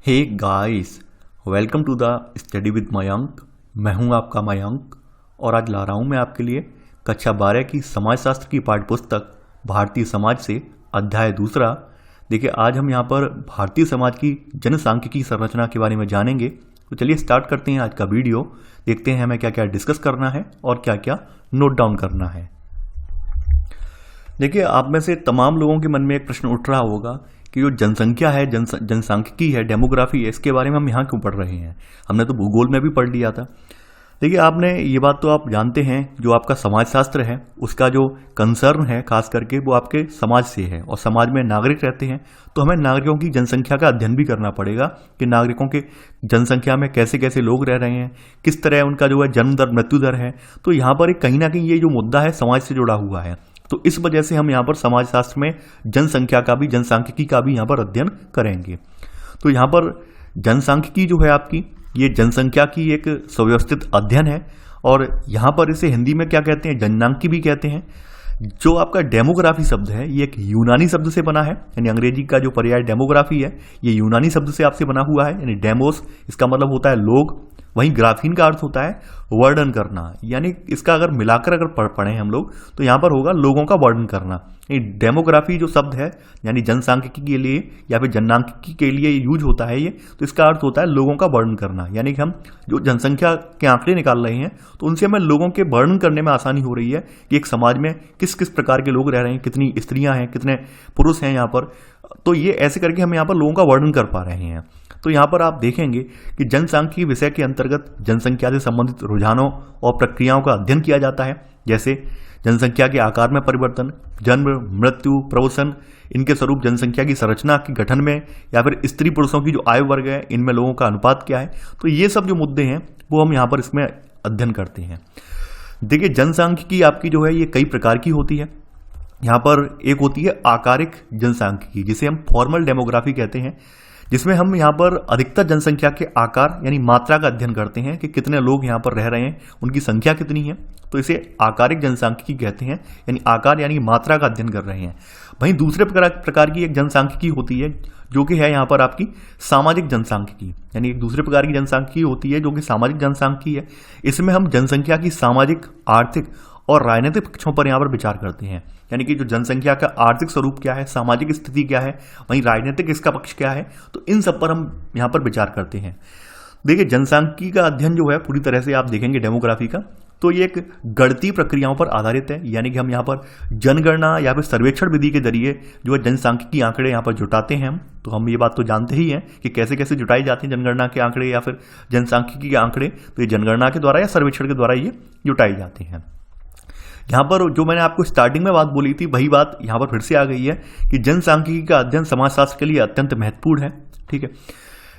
Hey guys, welcome to the study with Mayank. मैं हूं आपका मयंक और आज ला रहा हूं मैं आपके लिए कक्षा 12 की समाजशास्त्र की पाठ्यपुस्तक भारतीय समाज से अध्याय दूसरा। देखिए, आज हम यहां पर भारतीय समाज की जनसांख्यिकी संरचना के बारे में जानेंगे। तो चलिए स्टार्ट करते हैं आज का वीडियो। देखते हैं हमें क्या क्या डिस्कस करना है और क्या क्या नोट डाउन करना है। देखिए, आप में से तमाम लोगों के मन में एक प्रश्न उठ रहा होगा कि जो जनसंख्या है, जनसांख्यिकी है, डेमोग्राफी है, इसके बारे में हम यहाँ क्यों पढ़ रहे हैं। हमने तो भूगोल में भी पढ़ लिया था। देखिए, आपने ये बात तो आप जानते हैं, जो आपका समाजशास्त्र है उसका जो कंसर्न है खास करके वो आपके समाज से है, और समाज में नागरिक रहते हैं तो हमें नागरिकों की जनसंख्या का अध्ययन भी करना पड़ेगा कि नागरिकों के जनसंख्या में कैसे कैसे लोग रह रहे हैं, किस तरह उनका जो है जन्म दर, मृत्यु दर है। तो यहाँ पर कहीं ना कहीं ये जो मुद्दा है समाज से जुड़ा हुआ है। तो इस वजह से हम यहाँ पर समाजशास्त्र में जनसंख्या का भी, जनसांख्यिकी का भी यहाँ पर अध्ययन करेंगे। तो यहाँ पर जनसांख्यिकी जो है आपकी, ये जनसंख्या की एक सुव्यवस्थित अध्ययन है, और यहाँ पर इसे हिंदी में क्या कहते हैं, जननांकी भी कहते हैं। जो आपका डेमोग्राफी शब्द है ये एक यूनानी शब्द से बना है, यानी अंग्रेजी का जो पर्याय डेमोग्राफी है ये यूनानी शब्द से आपसे बना हुआ है। यानी डेमोस इसका मतलब होता है लोग, वहीं ग्राफीन का अर्थ होता है वर्णन करना। यानी इसका अगर मिलाकर अगर पढ़ें हम लोग तो यहाँ पर होगा लोगों का वर्णन करना। डेमोग्राफी जो शब्द है यानी जनसांख्यिकी के लिए या फिर जननांकिकी के लिए यूज होता है ये, तो इसका अर्थ होता है लोगों का वर्णन करना। यानी कि हम जो जनसंख्या के आंकड़े निकाल रहे हैं तो उनसे हमें लोगों के वर्णन करने में आसानी हो रही है कि एक समाज में किस किस प्रकार के लोग रह रहे हैं, कितनी स्त्रियां हैं, कितने पुरुष हैं यहाँ पर। तो ये ऐसे करके हम यहाँ पर लोगों का वर्णन कर पा रहे हैं। तो यहाँ पर आप देखेंगे कि जनसांख्यिकी विषय के अंतर्गत जनसंख्या से संबंधित रुझानों और प्रक्रियाओं का अध्ययन किया जाता है, जैसे जनसंख्या के आकार में परिवर्तन, जन्म, मृत्यु, प्रवसन, इनके स्वरूप, जनसंख्या की संरचना के गठन में, या फिर स्त्री पुरुषों की जो आयु वर्ग है इनमें लोगों का अनुपात क्या है। तो ये सब जो मुद्दे हैं वो हम यहाँ पर इसमें अध्ययन करते हैं। देखिए, जनसांख्यिकी आपकी जो है ये कई प्रकार की होती है। यहाँ पर एक होती है आकारिक जनसांख्यिकी, जिसे हम फॉर्मल डेमोग्राफी कहते हैं, जिसमें हम यहाँ पर अधिकतर जनसंख्या के आकार यानी मात्रा का अध्ययन करते हैं कि कितने लोग यहाँ पर रह रहे हैं, उनकी संख्या कितनी है। तो इसे आकारिक जनसांख्यिकी कहते हैं, यानी आकार यानी मात्रा का अध्ययन कर रहे हैं। वहीं दूसरे प्रकार की एक जनसांख्यिकी होती है जो कि है यहाँ पर आपकी सामाजिक जनसांख्यिकी, यानी एक दूसरे प्रकार की जनसांख्यिकी होती है जो कि सामाजिक जनसांख्यिकी है। इसमें हम जनसंख्या की सामाजिक, आर्थिक और राजनीतिक पक्षों पर यहाँ पर विचार करते हैं, यानी कि जो जनसंख्या का आर्थिक स्वरूप क्या है, सामाजिक स्थिति क्या है, वहीं राजनीतिक इसका पक्ष क्या है। तो इन सब पर हम यहाँ पर विचार करते हैं। देखिए, जनसांख्यिकी का अध्ययन जो है पूरी तरह से आप देखेंगे डेमोग्राफी का, तो ये एक गणितीय प्रक्रियाओं पर आधारित है। यानी कि हम यहाँ पर जनगणना या फिर सर्वेक्षण विधि के जरिए जो है जनसांख्यिकी आंकड़े यहाँ पर जुटाते हैं। तो हम ये बात तो जानते ही हैं कि कैसे कैसे जुटाई जाती हैं जनगणना के आंकड़े या फिर जनसांख्यिकी के आंकड़े। तो ये जनगणना के द्वारा या सर्वेक्षण के द्वारा ये जुटाई जाती हैं। यहाँ पर जो मैंने आपको स्टार्टिंग में बात बोली थी वही बात यहाँ पर फिर से आ गई है कि जनसांख्यिकी का अध्ययन समाजशास्त्र के लिए अत्यंत महत्वपूर्ण है। ठीक है,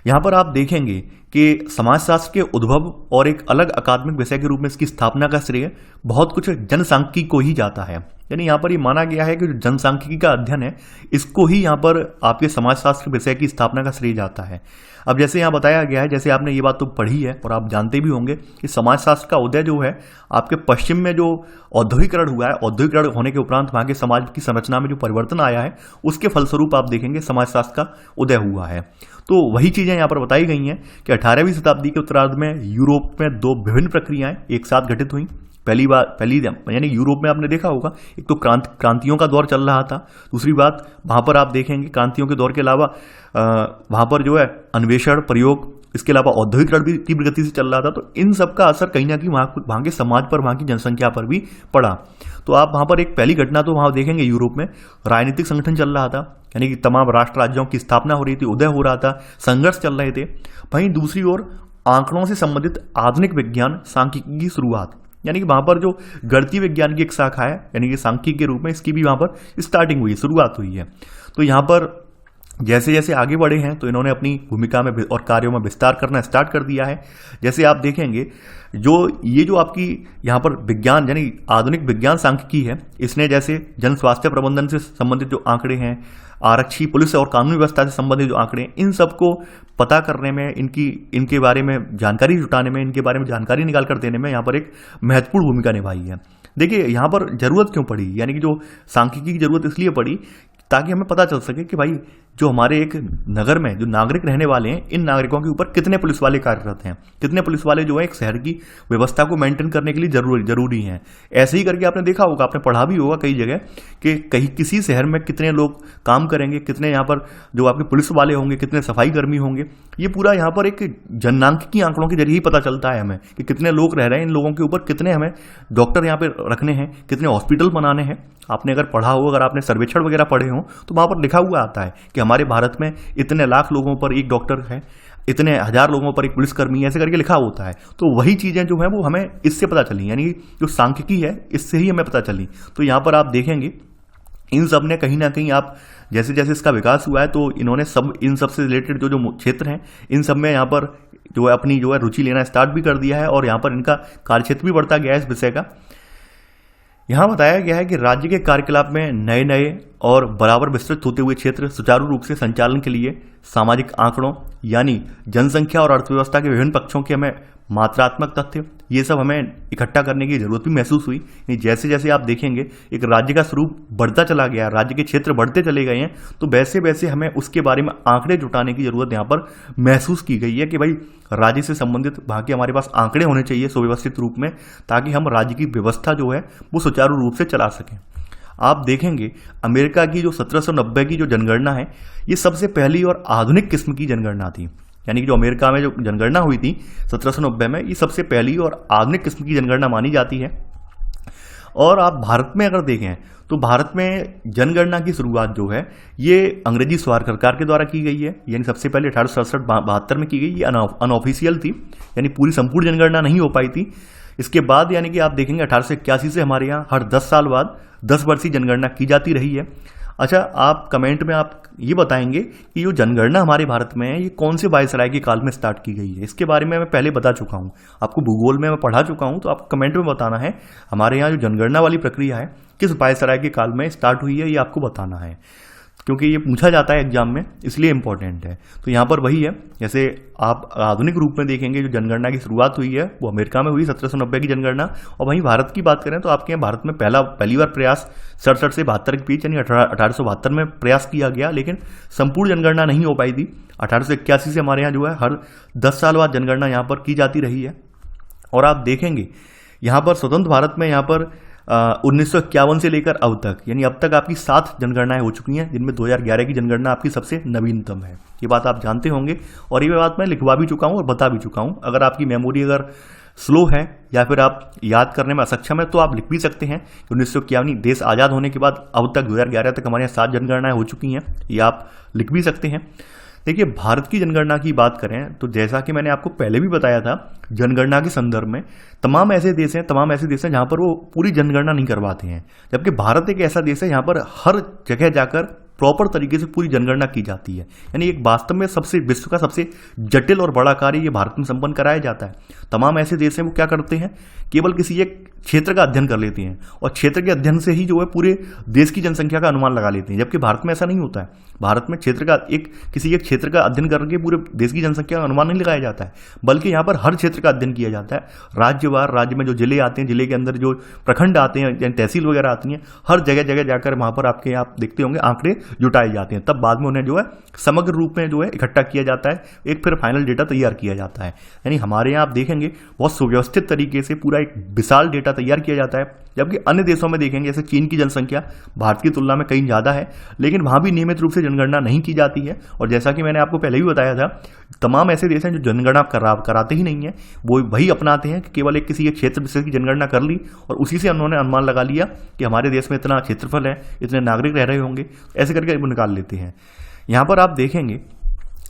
यहाँ पर आप देखेंगे कि समाजशास्त्र के उद्भव और एक अलग अकादमिक विषय के रूप में इसकी स्थापना का श्रेय बहुत कुछ जनसांख्यिकी को ही जाता है। यानी यहाँ पर ये माना गया है कि जो जनसांख्यिकी का अध्ययन है इसको ही यहाँ पर आपके समाजशास्त्र विषय की स्थापना का श्रेय जाता है। अब जैसे यहाँ बताया गया है, जैसे आपने ये बात तो पढ़ी है और आप जानते भी होंगे कि समाजशास्त्र का उदय जो है आपके पश्चिम में जो औद्योगिकरण हुआ है, औद्योगिकरण होने के उपरांत वहाँ के समाज की संरचना में जो परिवर्तन आया है उसके फलस्वरूप आप देखेंगे समाजशास्त्र का उदय हुआ है। तो वही चीजें यहाँ पर बताई गई हैं कि 18वीं शताब्दी के उत्तरार्ध में यूरोप में दो विभिन्न प्रक्रियाएं एक साथ घटित हुई। पहली यानी यूरोप में आपने देखा होगा एक तो क्रांतियों का दौर चल रहा था। दूसरी बात, वहां पर आप देखेंगे क्रांतियों के दौर के अलावा वहां पर जो है अन्वेषण, प्रयोग, इसके अलावा औद्योगिकरण भी तीव्र गति से चल रहा था। तो इन सब का असर कहीं ना कहीं वहां के समाज पर, वहां की जनसंख्या पर भी पड़ा। तो आप वहां पर एक पहली घटना तो वहां देखेंगे यूरोप में राजनीतिक संगठन चल रहा था, यानी कि तमाम राष्ट्र राज्यों की स्थापना हो रही थी, उदय हो रहा था, संघर्ष चल रहे थे। वहीं दूसरी ओर आंकड़ों से संबंधित आधुनिक विज्ञान सांख्यिकी की शुरुआत, यानी कि वहां पर जो गणितीय विज्ञान की एक शाखा है यानी कि सांख्यिकी के रूप में, इसकी भी वहां पर स्टार्टिंग हुई, शुरुआत हुई है। तो यहाँ पर जैसे जैसे आगे बढ़े हैं तो इन्होंने अपनी भूमिका में और कार्यों में विस्तार करना स्टार्ट कर दिया है। जैसे आप देखेंगे जो आपकी यहाँ पर विज्ञान यानी आधुनिक विज्ञान सांख्यिकी है, इसने जैसे जन स्वास्थ्य प्रबंधन से संबंधित जो आंकड़े हैं, आरक्षी, पुलिस और कानून व्यवस्था से संबंधित जो आंकड़े हैं, इन सबको पता करने में, इनके बारे में जानकारी जुटाने में, इनके बारे में जानकारी निकाल कर देने में यहाँ पर एक महत्वपूर्ण भूमिका निभाई है। देखिए, यहाँ पर जरूरत क्यों पड़ी, यानी कि जो सांख्यिकी की जरूरत इसलिए पड़ी ताकि हमें पता चल सके कि भाई जो हमारे एक नगर में जो नागरिक रहने वाले हैं, इन नागरिकों के ऊपर कितने पुलिस वाले कार्यरत हैं, कितने पुलिस वाले जो है एक शहर की व्यवस्था को मेंटेन करने के लिए जरूरी हैं। ऐसे ही करके आपने देखा होगा, आपने पढ़ा भी होगा कई जगह कि कहीं किसी शहर में कितने लोग काम करेंगे, कितने यहाँ पर जो आपके पुलिस वाले होंगे, कितने सफाई कर्मी होंगे। ये पूरा यहाँ पर एक जननांकिकी आंकड़ों के जरिए ही पता चलता है हमें कि कितने लोग रह रहे हैं, इन लोगों के ऊपर कितने हमें डॉक्टर यहाँ पे रखने हैं, कितने हॉस्पिटल बनाने हैं। आपने अगर पढ़ा हो, अगर आपने सर्वेक्षण वगैरह पढ़े हो, तो वहां पर लिखा हुआ आता है कि हमारे भारत में इतने लाख लोगों पर एक डॉक्टर है, इतने हजार लोगों पर एक पुलिसकर्मी, ऐसे करके लिखा होता है। तो वही चीजें जो है वो हमें इससे पता चली, यानी जो सांख्यिकी है इससे ही हमें पता चली। तो यहाँ पर आप देखेंगे इन सब ने कहीं ना कहीं, आप जैसे जैसे इसका विकास हुआ है तो इन्होंने सब इन सब से रिलेटेड जो जो क्षेत्र हैं इन सब में यहाँ पर जो है अपनी जो है रुचि लेना स्टार्ट भी कर दिया है, और यहाँ पर इनका कार्यक्षेत्र भी बढ़ता गया है इस विषय का। यहां बताया गया है कि राज्य के कार्यकलाप में नए नए और बराबर विस्तृत होते हुए क्षेत्र सुचारू रूप से संचालन के लिए सामाजिक आंकड़ों यानी जनसंख्या और अर्थव्यवस्था के विभिन्न पक्षों के हमें मात्रात्मक तथ्य, ये सब हमें इकट्ठा करने की जरूरत भी महसूस हुई। जैसे जैसे आप देखेंगे एक राज्य का स्वरूप बढ़ता चला गया, राज्य के क्षेत्र बढ़ते चले गए हैं, तो वैसे वैसे हमें उसके बारे में आंकड़े जुटाने की जरूरत यहाँ पर महसूस की गई है कि भाई राज्य से संबंधित वहाँ के हमारे पास आंकड़े होने चाहिए सुव्यवस्थित रूप में, ताकि हम राज्य की व्यवस्था जो है वो सुचारू रूप से चला सकें। आप देखेंगे अमेरिका की जो 1790 की जो जनगणना है, ये सबसे पहली और आधुनिक किस्म की जनगणना थी। यानी कि जो अमेरिका में जो जनगणना हुई थी 1790 में, ये सबसे पहली और आधुनिक किस्म की जनगणना मानी जाती है। और आप भारत में अगर देखें तो भारत में जनगणना की शुरुआत जो है ये अंग्रेजी स्वार सरकार के द्वारा की गई है, यानी सबसे पहले 1867-72 में की गई। ये अनऑफिशियल थी, यानी पूरी संपूर्ण जनगणना नहीं हो पाई थी। इसके बाद यानी कि आप देखेंगे 1881 से हमारे यहाँ हर 10 साल बाद 10 वर्षीय जनगणना की जाती रही है। अच्छा, आप कमेंट में आप ये बताएंगे कि जो जनगणना हमारे भारत में है ये कौन से वायसराय के काल में स्टार्ट की गई है। इसके बारे में मैं पहले बता चुका हूँ, आपको भूगोल में मैं पढ़ा चुका हूँ, तो आपको कमेंट में बताना है हमारे यहाँ जो जनगणना वाली प्रक्रिया है किस वायसराय के काल में स्टार्ट हुई है, ये आपको बताना है, क्योंकि ये पूछा जाता है एग्जाम में, इसलिए इंपॉर्टेंट है। तो यहाँ पर वही है, जैसे आप आधुनिक रूप में देखेंगे जो जनगणना की शुरुआत हुई है वो अमेरिका में हुई 1790 की जनगणना। और वहीं भारत की बात करें तो आपके यहाँ भारत में पहली बार प्रयास 67 से 72 के बीच यानी 1872 में प्रयास किया गया, लेकिन संपूर्ण जनगणना नहीं हो पाई थी। 1881 से हमारे यहाँ जो है हर 10 साल बाद जनगणना यहाँ पर की जाती रही है। और आप देखेंगे यहाँ पर स्वतंत्र भारत में यहाँ पर 1951 से लेकर अब तक, यानी अब तक आपकी 7 जनगणनाएं हो चुकी हैं, जिनमें 2011 की जनगणना आपकी सबसे नवीनतम है। ये बात आप जानते होंगे और ये बात मैं लिखवा भी चुका हूं और बता भी चुका हूं। अगर आपकी मेमोरी अगर स्लो है या फिर आप याद करने में असक्षम है तो आप लिख भी सकते हैं कि 1951 देश आज़ाद होने के बाद अब तक 2011 तक हमारे यहाँ 7 जनगणनाएं हो चुकी हैं, ये आप लिख भी सकते हैं। देखिए, भारत की जनगणना की बात करें तो जैसा कि मैंने आपको पहले भी बताया था, जनगणना के संदर्भ में तमाम ऐसे देश हैं जहां पर वो पूरी जनगणना नहीं करवाते हैं, जबकि भारत एक ऐसा देश है जहां पर हर जगह जाकर प्रॉपर तरीके से पूरी जनगणना की जाती है। यानी एक वास्तव में विश्व का सबसे जटिल और बड़ा कार्य ये भारत में संपन्न कराया जाता है। तमाम ऐसे देश हैं वो क्या करते हैं, केवल किसी एक क्षेत्र का अध्ययन कर लेते हैं और क्षेत्र के अध्ययन से ही जो है पूरे देश की जनसंख्या का अनुमान लगा लेते हैं, जबकि भारत में ऐसा नहीं होता है। भारत में किसी एक क्षेत्र का अध्ययन करके पूरे देश की जनसंख्या का अनुमान नहीं लगाया जाता है, बल्कि यहाँ पर हर क्षेत्र का अध्ययन किया जाता है। राज्यवार, राज्य में जो जिले आते हैं, जिले के अंदर जो प्रखंड आते हैं, तहसील वगैरह आती हैं, हर जगह जगह जाकर वहाँ पर आपके आप देखते होंगे आंकड़े जुटाए जाते हैं। तब बाद में उन्हें जो है समग्र रूप में जो है इकट्ठा किया जाता है, एक फिर फाइनल डेटा तैयार किया जाता है। यानी हमारे यहाँ आप देखेंगे बहुत सुव्यवस्थित तरीके से पूरा एक विशाल डेटा तैयार किया जाता है, जबकि अन्य देशों में देखेंगे जैसे चीन की जनसंख्या भारत की तुलना में कहीं ज़्यादा है, लेकिन वहाँ भी नियमित रूप से जनगणना नहीं की जाती है। और जैसा कि मैंने आपको पहले भी बताया था, तमाम ऐसे देश हैं जो जनगणना कराते ही नहीं है, वो वही अपनाते हैं कि केवल किसी एक क्षेत्र विशेष की जनगणना कर ली और उसी से उन्होंने अनुमान लगा लिया कि हमारे देश में इतना क्षेत्रफल है, इतने नागरिक रह रहे होंगे, ऐसे करके वो निकाल लेते हैं। यहाँ पर आप देखेंगे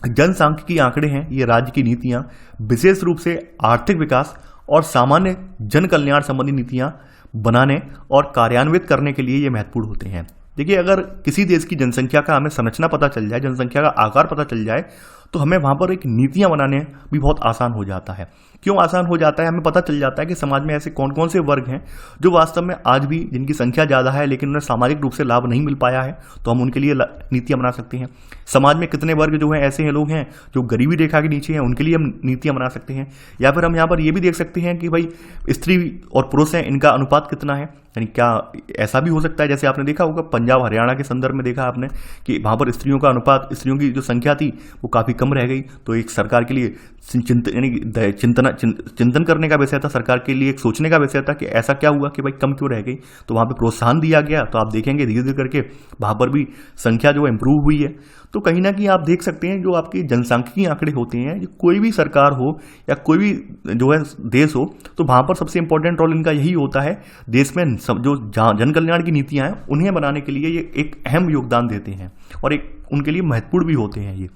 जनसांख्यिकी आंकड़े हैं, ये राज्य की नीतियाँ, विशेष रूप से आर्थिक विकास और सामान्य जन कल्याण संबंधी नीतियाँ बनाने और कार्यान्वित करने के लिए ये महत्वपूर्ण होते हैं। देखिए, अगर किसी देश की जनसंख्या का हमें संरचना पता चल जाए, जनसंख्या का आकार पता चल जाए, तो हमें वहाँ पर एक नीतियाँ बनाने भी बहुत आसान हो जाता है। क्यों आसान हो जाता है? हमें पता चल जाता है कि समाज में ऐसे कौन कौन से वर्ग हैं जो वास्तव में आज भी, जिनकी संख्या ज़्यादा है लेकिन उन्हें सामाजिक रूप से लाभ नहीं मिल पाया है, तो हम उनके लिए नीतियाँ बना सकते हैं। समाज में कितने वर्ग जो है ऐसे हैं, लोग हैं जो गरीबी रेखा के नीचे हैं, उनके लिए हम नीतियाँ बना सकते हैं। या फिर हम यहाँ पर ये भी देख सकते हैं कि भाई स्त्री और पुरुष हैं, इनका अनुपात कितना है। यानी क्या ऐसा भी हो सकता है, जैसे आपने देखा होगा पंजाब हरियाणा के संदर्भ में देखा आपने कि वहाँ पर स्त्रियों का अनुपात, स्त्रियों की जो संख्या थी वो काफ़ी कम रह गई। तो एक सरकार के लिए चिंतन करने का विषय था, सरकार के लिए एक सोचने का विषय था कि ऐसा क्या हुआ कि भाई कम क्यों रह गई। तो वहाँ पे प्रोत्साहन दिया गया। तो आप देखेंगे धीरे धीरे करके वहाँ पर भी संख्या जो इम्प्रूव हुई है। तो कहीं ना कहीं आप देख सकते हैं जो आपकी जनसांख्यिकीय आंकड़े होते हैं, कोई भी सरकार हो या कोई भी जो है देश हो, तो वहाँ पर सबसे इंपॉर्टेंट रोल इनका यही होता है। देश में जो जन कल्याण की नीतियाँ हैं उन्हें बनाने के लिए ये एक अहम योगदान देते हैं और एक उनके लिए महत्वपूर्ण भी होते हैं ये।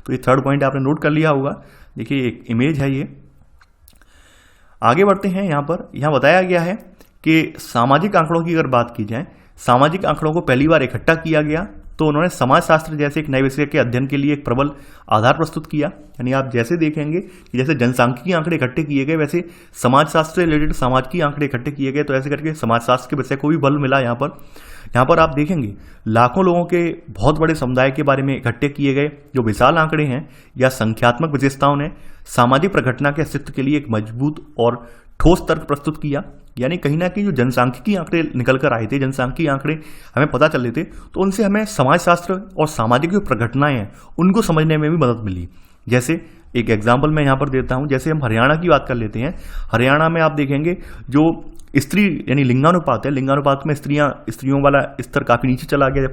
तो ये थर्ड पॉइंट आपने नोट कर लिया होगा। देखिए एक इमेज है ये। आगे बढ़ते हैं। यहाँ बताया गया है कि सामाजिक आंकड़ों की अगर बात की जाए, सामाजिक आंकड़ों को पहली बार इकट्ठा किया गया तो उन्होंने समाजशास्त्र जैसे एक नए विषय के अध्ययन के लिए एक प्रबल आधार प्रस्तुत किया। यानी आप जैसे देखेंगे कि जैसे जनसांख्यिकीय आंकड़े इकट्ठे किए गए, वैसे समाजशास्त्र से रिलेटेड समाजिक आंकड़े इकट्ठे किए गए। तो ऐसे करके समाजशास्त्र के विषय को भी बल मिला। यहाँ पर आप देखेंगे लाखों लोगों के बहुत बड़े समुदाय के बारे में इकट्ठे किए गए जो विशाल आंकड़े हैं या संख्यात्मक विशेषताओं ने सामाजिक प्रघटना के अस्तित्व के लिए एक मजबूत और ठोस तर्क प्रस्तुत किया। यानी कहीं ना कहीं जो जनसांख्यिकीय आंकड़े निकल कर आए थे, जनसांख्यिकीय आंकड़े हमें पता चले थे, तो उनसे हमें समाजशास्त्र और सामाजिक जो प्रघटनाएं हैं उनको समझने में भी मदद मिली। जैसे एक एग्जाम्पल मैं यहाँ पर देता हूँ। जैसे हम हरियाणा की बात कर लेते हैं। हरियाणा में आप देखेंगे जो स्त्री यानी लिंगानुपात है, लिंगानुपात में स्त्रियों वाला स्तर काफ़ी नीचे चला गया,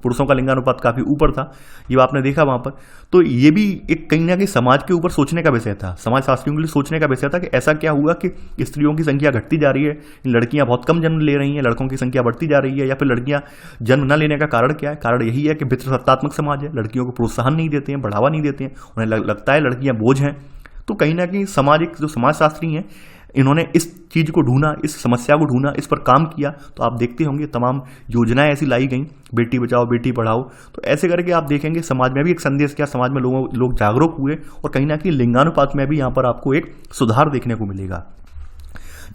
पुरुषों का लिंगानुपात काफ़ी ऊपर था। ये आपने देखा वहाँ पर। तो ये भी एक कहीं ना कहीं समाज के ऊपर सोचने का विषय था, समाज शास्त्रियों के लिए सोचने का विषय था कि ऐसा क्या हुआ कि स्त्रियों की संख्या घटती जा रही है, लड़कियां बहुत कम जन्म ले रही हैं, लड़कों की संख्या बढ़ती जा रही है, या फिर लड़कियां जन्म न लेने का कारण क्या है? कारण यही है कि पितृसत्तात्मक समाज है, लड़कियों को प्रोत्साहन नहीं देते हैं, बढ़ावा नहीं देते हैं, उन्हें लगता है लड़कियां बोझ हैं। तो कहीं ना कहीं सामाजिक जो समाजशास्त्री हैं इन्होंने इस चीज़ को ढूंढा, इस समस्या को ढूंढा, इस पर काम किया। तो आप देखते होंगे तमाम योजनाएं ऐसी लाई गई, बेटी बचाओ बेटी पढ़ाओ। तो ऐसे करके आप देखेंगे समाज में भी एक संदेश क्या, समाज में लोग जागरूक हुए और कहीं ना कहीं लिंगानुपात में भी यहाँ पर आपको एक सुधार देखने को मिलेगा।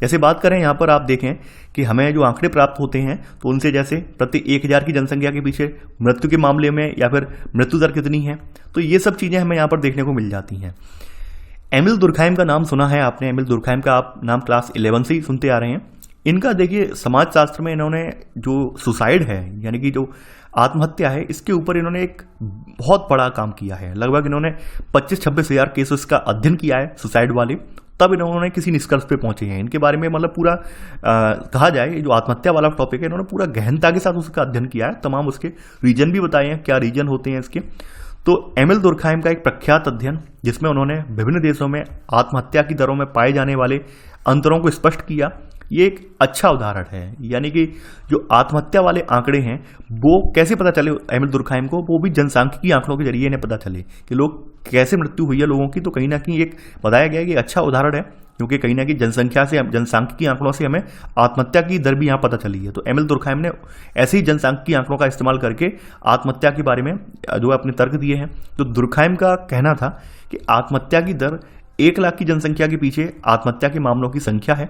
जैसे बात करें यहाँ पर आप देखें कि हमें जो आंकड़े प्राप्त होते हैं तो उनसे जैसे प्रति 1000 की जनसंख्या के पीछे मृत्यु के मामले में या फिर मृत्यु दर कितनी है, तो ये सब चीज़ें हमें यहाँ पर देखने को मिल जाती हैं। एमिल दुर्खाइम का नाम सुना है आपने। एमिल दुर्खाइम का आप नाम क्लास 11 से ही सुनते आ रहे हैं। इनका देखिए समाजशास्त्र में इन्होंने जो सुसाइड है यानी कि जो आत्महत्या है, इसके ऊपर इन्होंने एक बहुत बड़ा काम किया है। लगभग इन्होंने 25-26 हज़ार केसेस का अध्ययन किया है सुसाइड वाले, तब इन्होंने किसी निष्कर्ष पे पहुंचे हैं। इनके बारे में मतलब पूरा कहा जाए जो आत्महत्या वाला टॉपिक है, इन्होंने पूरा गहनता के साथ उसका अध्ययन किया है, तमाम उसके रीजन भी बताए हैं, क्या रीजन होते हैं इसके। तो एमिल दुर्खाइम का एक प्रख्यात अध्ययन जिसमें उन्होंने विभिन्न देशों में आत्महत्या की दरों में पाए जाने वाले अंतरों को स्पष्ट किया, ये एक अच्छा उदाहरण है। यानी कि जो आत्महत्या वाले आंकड़े हैं वो कैसे पता चले एमिल दुर्खाइम को, वो भी जनसांख्यिकीय आंकड़ों के जरिए इन्हें पता चले कि लोग कैसे मृत्यु हुई है लोगों की। तो कहीं ना कहीं एक बताया गया कि अच्छा उदाहरण है, क्योंकि कहीं ना कहीं जनसांख्यिकीय आंकड़ों से हमें आत्महत्या की दर भी यहाँ पता चली है। तो एमिल दुर्खाइम ने ऐसे ही जनसांख्यिकीय आंकड़ों का इस्तेमाल करके आत्महत्या के बारे में जो अपने तर्क दिए हैं। तो दुर्खाइम का कहना था कि आत्महत्या की दर 1 लाख की जनसंख्या के पीछे आत्महत्या के मामलों की संख्या है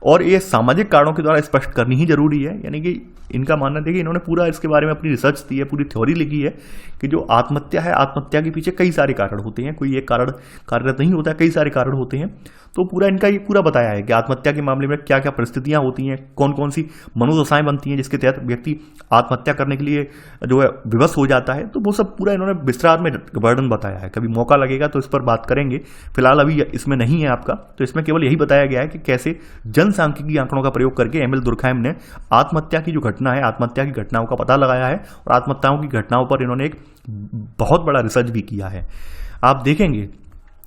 और ये सामाजिक कारणों के द्वारा स्पष्ट करनी ही जरूरी है। यानी कि इनका मानना है कि इन्होंने पूरा इसके बारे में अपनी रिसर्च दी है, पूरी थ्योरी लिखी है कि जो आत्महत्या है, आत्महत्या के पीछे कई सारे कारण होते हैं, कोई एक कारण कार्यरत नहीं होता है, कई सारे कारण होते हैं। तो पूरा इनका ये पूरा बताया है कि आत्महत्या के मामले में क्या क्या परिस्थितियां होती हैं, कौन कौन सी मनोदशाएं बनती हैं जिसके तहत व्यक्ति आत्महत्या करने के लिए जो है विवश हो जाता है। तो वो सब पूरा इन्होंने विस्तार में वर्णन बताया है। कभी मौका लगेगा तो इस पर बात करेंगे, फिलहाल अभी इसमें नहीं है आपका। तो इसमें केवल यही बताया गया है कि कैसे जनसांख्यिकीय आंकड़ों का प्रयोग करके एमिल दुर्खाइम ने आत्महत्या की जो घटना है, आत्महत्या की घटनाओं का पता लगाया है और आत्महत्याओं की घटनाओं पर इन्होंने एक बहुत बड़ा रिसर्च भी किया है। आप देखेंगे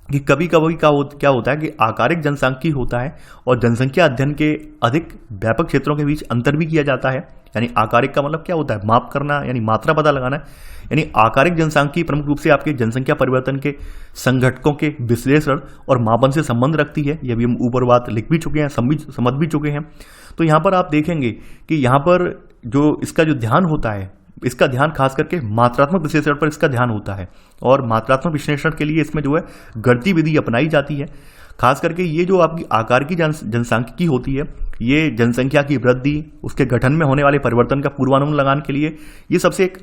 कि कभी कभी क्या होता है कि आकारिक जनसांख्यिकी होता है और जनसंख्या अध्ययन के अधिक व्यापक क्षेत्रों के बीच अंतर भी किया जाता है। यानी आकारिक का मतलब क्या होता है? माप करना, यानी मात्रा पता लगाना है। यानी आकारिक जनसांख्यिकी प्रमुख रूप से आपके जनसंख्या परिवर्तन के संघटकों के विश्लेषण और मापन से संबंध रखती है। ये भी हम ऊपर बात लिख भी चुके हैं, समझ भी चुके हैं। तो यहाँ पर आप देखेंगे कि यहाँ पर जो इसका जो ध्यान होता है इसका ध्यान खास करके मात्रात्मक विश्लेषण पर इसका ध्यान होता है, और मात्रात्मक विश्लेषण के लिए इसमें जो है गणितीय अपनाई जाती है। खास करके ये जो आपकी आकार की जनसांख्यिकी होती है, ये जनसंख्या की वृद्धि, उसके गठन में होने वाले परिवर्तन का पूर्वानुमान लगाने के लिए ये सबसे एक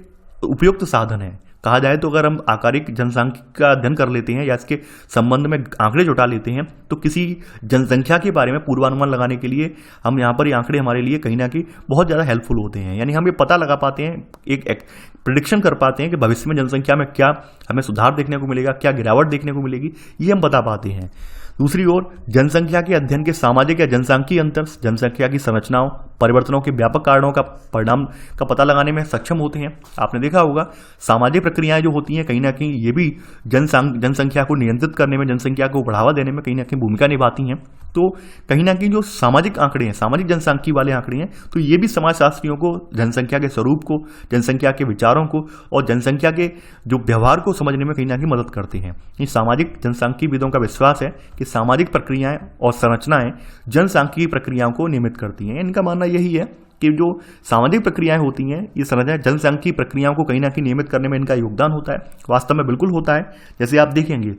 उपयुक्त साधन है। कहा जाए तो अगर हम आकारिक जनसांख्यिकी का अध्ययन कर लेते हैं या इसके संबंध में आंकड़े जुटा लेते हैं, तो किसी जनसंख्या के बारे में पूर्वानुमान लगाने के लिए हम यहाँ पर ये आंकड़े हमारे लिए कहीं ना कहीं बहुत ज़्यादा हेल्पफुल होते हैं। यानी हम ये पता लगा पाते हैं, एक प्रिडिक्शन कर पाते हैं कि भविष्य में जनसंख्या में क्या हमें सुधार देखने को मिलेगा, क्या गिरावट देखने को मिलेगी, ये हम बता पाते हैं। दूसरी ओर जनसंख्या के अध्ययन के सामाजिक या जनसांख्यिकीय अंतर जनसंख्या की संरचनाओं, परिवर्तनों के व्यापक कारणों का परिणाम का पता लगाने में सक्षम होते हैं। आपने देखा होगा सामाजिक प्रक्रियाएं जो होती हैं कहीं ना कहीं ये भी जनसंख्या को नियंत्रित करने में, जनसंख्या को बढ़ावा देने में कहीं ना कहीं भूमिका निभाती हैं। तो कहीं ना कहीं जो सामाजिक आंकड़े हैं, सामाजिक जनसांख्यिकी वाले आंकड़े हैं, तो ये भी समाजशास्त्रियों को जनसंख्या के स्वरूप को, जनसंख्या के विचारों को और जनसंख्या के जो व्यवहार को समझने में कहीं ना कहीं मदद करते हैं। ये सामाजिक जनसांख्यिकीविदों का विश्वास है कि सामाजिक प्रक्रियाएं और संरचनाएं जनसांख्यिकीय प्रक्रियाओं को नियमित करती हैं। इनका मानना यही है कि जो सामाजिक प्रक्रियाएं होती हैं, ये संरचना जनसांख्यिकीय प्रक्रियाओं को कहीं ना कहीं नियमित करने में इनका योगदान होता है। वास्तव में बिल्कुल होता है। जैसे आप देखेंगे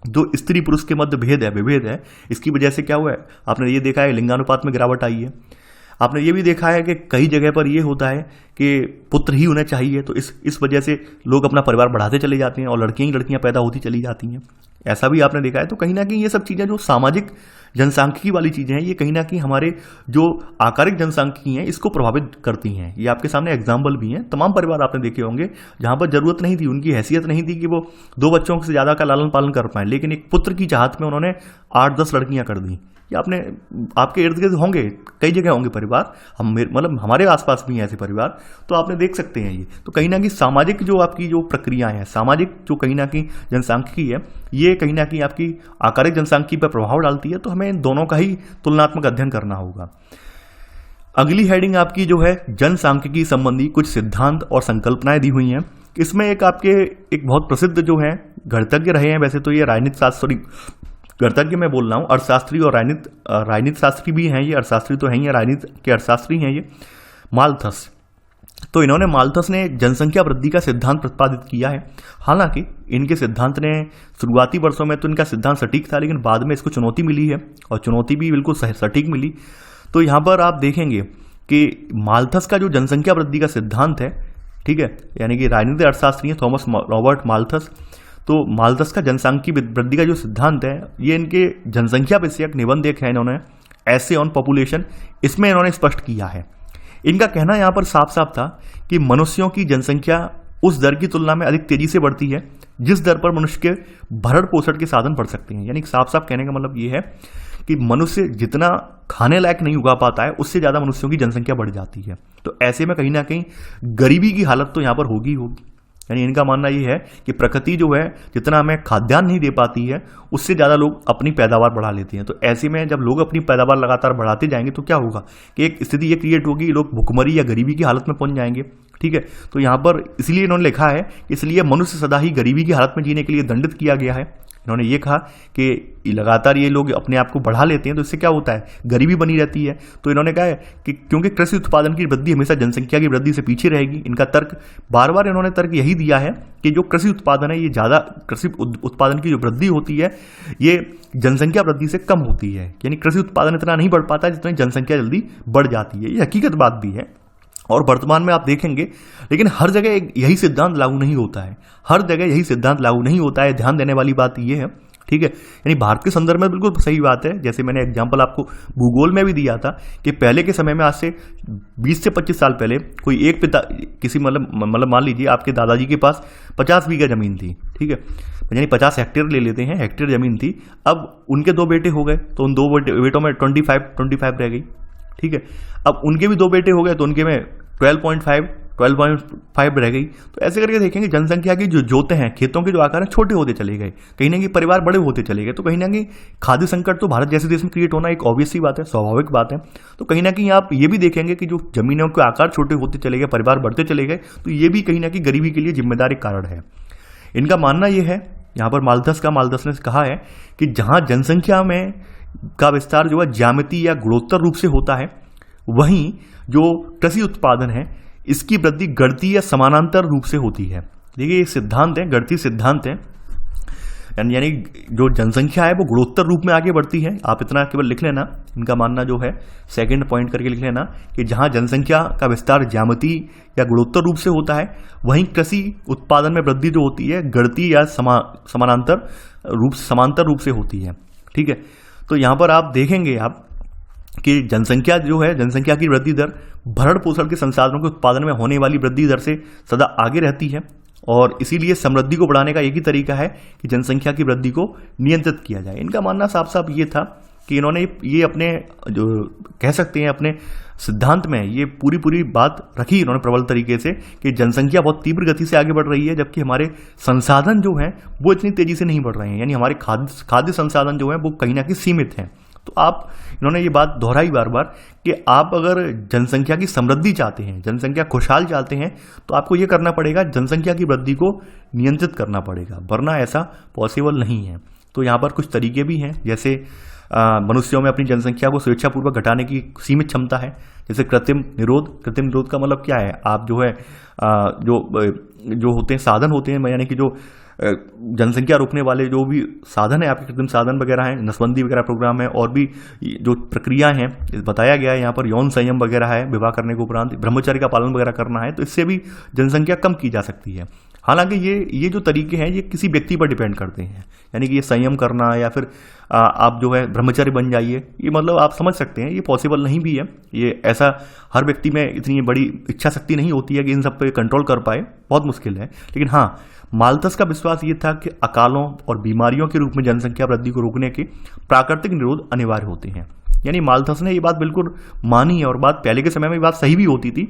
जो स्त्री पुरुष के मध्य भेद है, विभेद है, इसकी वजह से क्या हुआ है, आपने ये देखा है लिंगानुपात में गिरावट आई है। आपने ये भी देखा है कि कई जगह पर ये होता है कि पुत्र ही उन्हें चाहिए, तो इस वजह से लोग अपना परिवार बढ़ाते चले जाते हैं और लड़कियां पैदा होती चली जाती हैं। ऐसा भी आपने देखा है। तो कहीं ना कहीं ये सब चीज़ें जो सामाजिक जनसांख्यिकी वाली चीज़ें हैं, ये कहीं ना कहीं हमारे जो आकारिक जनसांख्यिकी हैं इसको प्रभावित करती हैं। ये आपके सामने एग्जाम्पल भी हैं। तमाम परिवार आपने देखे होंगे जहाँ पर जरूरत नहीं थी, उनकी हैसियत नहीं थी कि वो 2 बच्चों से ज़्यादा का लालन पालन कर पाएं, लेकिन एक पुत्र की चाहत में उन्होंने 8-10 लड़कियाँ कर दी। ये आपके इर्द गिर्द होंगे, कई जगह होंगे परिवार, मतलब हमारे आसपास भी हैं ऐसे परिवार, तो आपने देख सकते हैं ये। तो कहीं ना कहीं सामाजिक जो आपकी जो प्रक्रियाएं हैं, सामाजिक जो कहीं ना कहीं जनसांख्यिकी है, ये कहीं ना कहीं आपकी आकारिक जनसांख्यिकी पर प्रभाव डालती है। तो हमें इन दोनों का ही तुलनात्मक अध्ययन करना होगा। अगली हेडिंग आपकी जो है जनसांख्यिकी संबंधी कुछ सिद्धांत और संकल्पनाएं दी हुई हैं। इसमें एक बहुत प्रसिद्ध जो है गणितज्ञ रहे हैं, वैसे तो ये राजनीति शास्त्री गणितज्ञ मैं बोल रहा हूँ, अर्थशास्त्री और राजनीति शास्त्री भी हैं ये, अर्थशास्त्री तो हैं ही, राजनीति के अर्थशास्त्री हैं ये, माल्थस। तो इन्होंने माल्थस ने जनसंख्या वृद्धि का सिद्धांत प्रतिपादित किया है। हालांकि इनके सिद्धांत ने शुरुआती वर्षों में तो इनका सिद्धांत सटीक था, लेकिन बाद में इसको चुनौती मिली है और चुनौती भी बिल्कुल सटीक मिली। तो यहाँ पर आप देखेंगे कि माल्थस का जो जनसंख्या वृद्धि का सिद्धांत है, ठीक है, यानी कि राजनीतिक अर्थशास्त्री है थॉमस रॉबर्ट माल्थस। तो माल्थस का जनसांख्यिकी वृद्धि का जो सिद्धांत है, ये इनके जनसंख्या विषयक निबंध एक है, इन्होंने एसे ऑन पॉपुलेशन, इसमें इन्होंने स्पष्ट किया है। इनका कहना यहाँ पर साफ साफ था कि मनुष्यों की जनसंख्या उस दर की तुलना में अधिक तेजी से बढ़ती है जिस दर पर मनुष्य के भरण पोषण के साधन बढ़ सकते हैं। यानी साफ साफ कहने का मतलब ये है कि मनुष्य जितना खाने लायक नहीं उगा पाता है, उससे ज़्यादा मनुष्यों की जनसंख्या बढ़ जाती है। तो ऐसे में कहीं ना कहीं गरीबी की हालत तो यहाँ पर होगी। यानी इनका मानना ये है कि प्रकृति जो है जितना हमें खाद्यान्न नहीं दे पाती है, उससे ज़्यादा लोग अपनी पैदावार बढ़ा लेते हैं। तो ऐसे में जब लोग अपनी पैदावार लगातार बढ़ाते जाएंगे तो क्या होगा कि एक स्थिति ये क्रिएट होगी, लोग भुखमरी या गरीबी की हालत में पहुंच जाएंगे। ठीक है, तो यहाँ पर इसलिए इन्होंने लिखा है, इसलिए मनुष्य सदा ही गरीबी की हालत में जीने के लिए दंडित किया गया है। इन्होंने ये कहा कि लगातार ये लोग अपने आप को बढ़ा लेते हैं तो इससे क्या होता है, गरीबी बनी रहती है। तो इन्होंने कहा है कि क्योंकि कृषि उत्पादन की वृद्धि हमेशा जनसंख्या की वृद्धि से पीछे रहेगी। इनका तर्क बार बार इन्होंने तर्क यही दिया है कि जो कृषि उत्पादन है, ये ज़्यादा कृषि उत्पादन की जो वृद्धि होती है ये जनसंख्या वृद्धि से कम होती है। यानी कृषि उत्पादन इतना नहीं बढ़ पाता जितनी जनसंख्या जल्दी बढ़ जाती है। ये हकीकत बात भी है और वर्तमान में आप देखेंगे, लेकिन हर जगह यही सिद्धांत लागू नहीं होता है। हर जगह यही सिद्धांत लागू नहीं होता है। ध्यान देने वाली बात यह है, ठीक है। यानी भारत के संदर्भ में बिल्कुल सही बात है। जैसे मैंने एग्जांपल आपको भूगोल में भी दिया था कि पहले के समय में, आज से 20 से 25 साल पहले, कोई एक पिता किसी मतलब मान लीजिए आपके दादाजी के पास 50 बीघा जमीन थी, ठीक है, यानी 50 हेक्टेयर ले लेते हैं, हेक्टेयर जमीन थी। अब उनके 2 बेटे हो गए तो उन 2 बेटों में 25 रह गई, ठीक है। अब उनके भी 2 बेटे हो गए तो उनके में 12.5 रह गई। तो ऐसे करके देखेंगे जनसंख्या की जो जोतें हैं, खेतों के जो आकार हैं, छोटे होते चले गए, कहीं ना कहीं परिवार बड़े होते चले गए। तो कहीं ना कहीं खाद्य संकट तो भारत जैसे देश में क्रिएट होना एक ऑब्वियस सी बात है, स्वाभाविक बात है। तो कहीं ना कहीं आप ये भी देखेंगे कि जो जमीनों के आकार छोटे होते चले गए, परिवार बढ़ते चले गए, तो ये भी कहीं ना कहीं गरीबी के लिए जिम्मेदार एक कारण है। इनका मानना यह है, यहाँ पर माल्थस ने कहा है कि जहाँ जनसंख्या में का विस्तार जो है ज्यामिति या गुणोत्तर रूप से होता है, वहीं जो कृषि उत्पादन है इसकी वृद्धि गणितीय या समानांतर रूप से होती है। देखिए ये सिद्धांत है, गणितीय सिद्धांत है, यानी जो जनसंख्या है वो गुणोत्तर रूप में आगे बढ़ती है। आप इतना केवल लिख लेना, इनका मानना जो है सेकंड पॉइंट करके लिख लेना कि जहां जनसंख्या का विस्तार ज्यामितीय या गुणोत्तर रूप से होता है, वहीं कृषि उत्पादन में वृद्धि जो होती है गणितीय या समांतर रूप से होती है। ठीक है, तो यहां पर आप देखेंगे आप कि जनसंख्या जो है, जनसंख्या की वृद्धि दर भरण पोषण के संसाधनों के उत्पादन में होने वाली वृद्धि दर से सदा आगे रहती है, और इसीलिए समृद्धि को बढ़ाने का एक ही तरीका है कि जनसंख्या की वृद्धि को नियंत्रित किया जाए। इनका मानना साफ साफ ये था कि इन्होंने ये अपने जो कह सकते हैं अपने सिद्धांत में ये पूरी बात रखी इन्होंने प्रबल तरीके से कि जनसंख्या बहुत तीव्र गति से आगे बढ़ रही है, जबकि हमारे संसाधन जो हैं वो इतनी तेजी से नहीं बढ़ रहे हैं, यानी हमारे खाद्य संसाधन जो है वो कहीं ना कहीं सीमित हैं। तो आप इन्होंने ये बात दोहराई बार बार कि आप अगर जनसंख्या की समृद्धि चाहते हैं, जनसंख्या खुशहाल चाहते हैं, तो आपको ये करना पड़ेगा, जनसंख्या की वृद्धि को नियंत्रित करना पड़ेगा, वरना ऐसा पॉसिबल नहीं है। तो यहाँ पर कुछ तरीके भी हैं, जैसे मनुष्यों में अपनी जनसंख्या को स्वेच्छापूर्वक घटाने की सीमित क्षमता है, जैसे कृत्रिम निरोध। कृत्रिम निरोध का मतलब क्या है, आप जो है जो होते हैं साधन होते हैं, यानी कि जो जनसंख्या रोकने वाले जो भी साधन है आपके, कृत्रिम साधन वगैरह हैं, नसबंदी वगैरह प्रोग्राम है, और भी जो प्रक्रियाएं हैं बताया गया है यहाँ पर, यौन संयम वगैरह है, विवाह करने के उपरांत ब्रह्मचर्य का पालन वगैरह करना है, तो इससे भी जनसंख्या कम की जा सकती है। हालांकि ये जो तरीके हैं ये किसी व्यक्ति पर डिपेंड करते हैं, यानी कि ये संयम करना या फिर आप जो है ब्रह्मचारी बन जाइए, ये मतलब आप समझ सकते हैं ये पॉसिबल नहीं भी है। ये ऐसा हर व्यक्ति में इतनी बड़ी इच्छा शक्ति नहीं होती है कि इन सब पे कंट्रोल कर पाए, बहुत मुश्किल है। लेकिन हाँ, माल्थस का विश्वास ये था कि अकालों और बीमारियों के रूप में जनसंख्या वृद्धि को रोकने के प्राकृतिक निरोध अनिवार्य होते हैं। यानी माल्थस ने ये बात बिल्कुल मानी है, और बात पहले के समय में बात सही भी होती थी।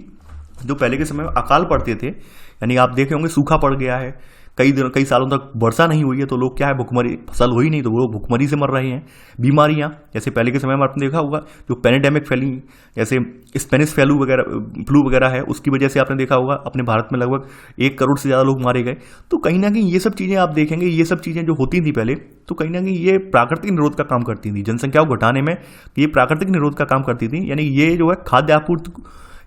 जो पहले के समय में अकाल पड़ते थे, यानी आप देखे होंगे सूखा पड़ गया है, कई सालों तक वर्षा नहीं हुई है, तो लोग क्या है भुखमरी, फसल हुई नहीं तो वो भुखमरी से मर रहे हैं। बीमारियां जैसे पहले के समय में आपने देखा होगा जो पैंडेमिक फैली, जैसे स्पेनिश फ्लू वगैरह है, उसकी वजह से आपने देखा होगा अपने भारत में लगभग 1 करोड़ से ज़्यादा लोग मारे गए। तो कहीं ना कहीं ये सब चीज़ें आप देखेंगे, ये सब चीज़ें जो होती थी पहले, तो कहीं ना कहीं ये प्राकृतिक निरोध का काम करती थी, जनसंख्या को घटाने में ये प्राकृतिक निरोध का काम करती थी। यानी ये जो है खाद्य आपूर्ति,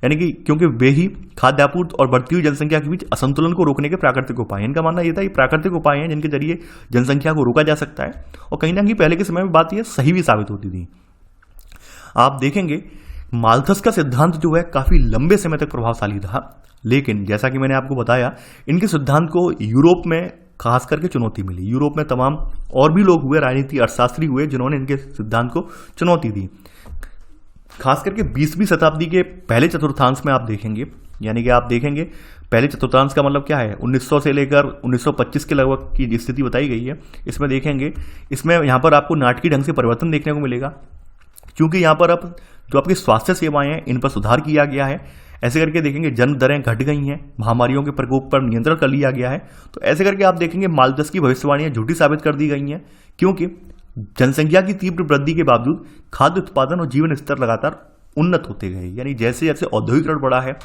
यानी कि क्योंकि वे ही खाद्य आपूर्ति और बढ़ती हुई जनसंख्या के बीच असंतुलन को रोकने के प्राकृतिक उपाय हैं। इनका मानना यह था ये प्राकृतिक उपाय हैं जिनके जरिए जनसंख्या को रोका जा सकता है, और कहीं ना कहीं पहले के समय में बात यह सही भी साबित होती थी। आप देखेंगे माल्थस का सिद्धांत जो है काफी लंबे समय तक प्रभावशाली था, लेकिन जैसा कि मैंने आपको बताया इनके सिद्धांत को यूरोप में खास करके चुनौती मिली। यूरोप में तमाम और भी लोग हुए, राजनीति अर्थशास्त्री हुए, जिन्होंने इनके सिद्धांत को चुनौती दी। खास करके 20वीं शताब्दी के पहले चतुर्थांश में आप देखेंगे, यानी कि आप देखेंगे पहले चतुर्थांश का मतलब क्या है, 1900 से लेकर 1925 के लगभग की स्थिति बताई गई है। इसमें देखेंगे, इसमें यहाँ पर आपको नाटकीय ढंग से परिवर्तन देखने को मिलेगा, क्योंकि यहाँ पर अब जो आपकी स्वास्थ्य सेवाएं हैं इन पर सुधार किया गया है। ऐसे करके देखेंगे जन्म दरें घट गई हैं, महामारियों के प्रकोप पर नियंत्रण कर लिया गया है। तो ऐसे करके आप देखेंगे माल्थस की भविष्यवाणियां झूठी साबित कर दी गई हैं, क्योंकि जनसंख्या की तीव्र वृद्धि के बावजूद खाद्य उत्पादन और जीवन स्तर लगातार उन्नत होते गए। यानी जैसे जैसे औद्योगिकरण बढ़ा है,